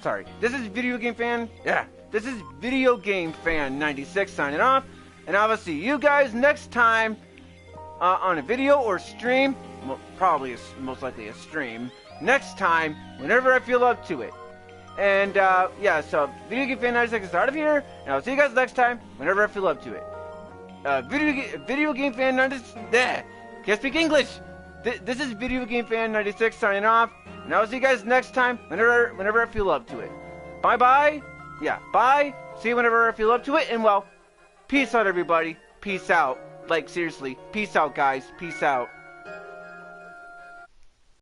A: Sorry. This is Video Game Fan. Yeah, this is Video Game Fan 96 signing off. And I will see you guys next time on a video or stream. Probably most likely a stream. Next time, whenever I feel up to it. And yeah, so Video Game Fan 96 is out of here. And I'll see you guys next time, whenever I feel up to it. Video Game Fan 96. Can't speak English. This is Video Game Fan 96 signing off. And I'll see you guys next time, whenever I feel up to it. Bye bye. Yeah, bye. See you whenever I feel up to it. And well, peace out, everybody. Peace out. Like, seriously. Peace out, guys. Peace out.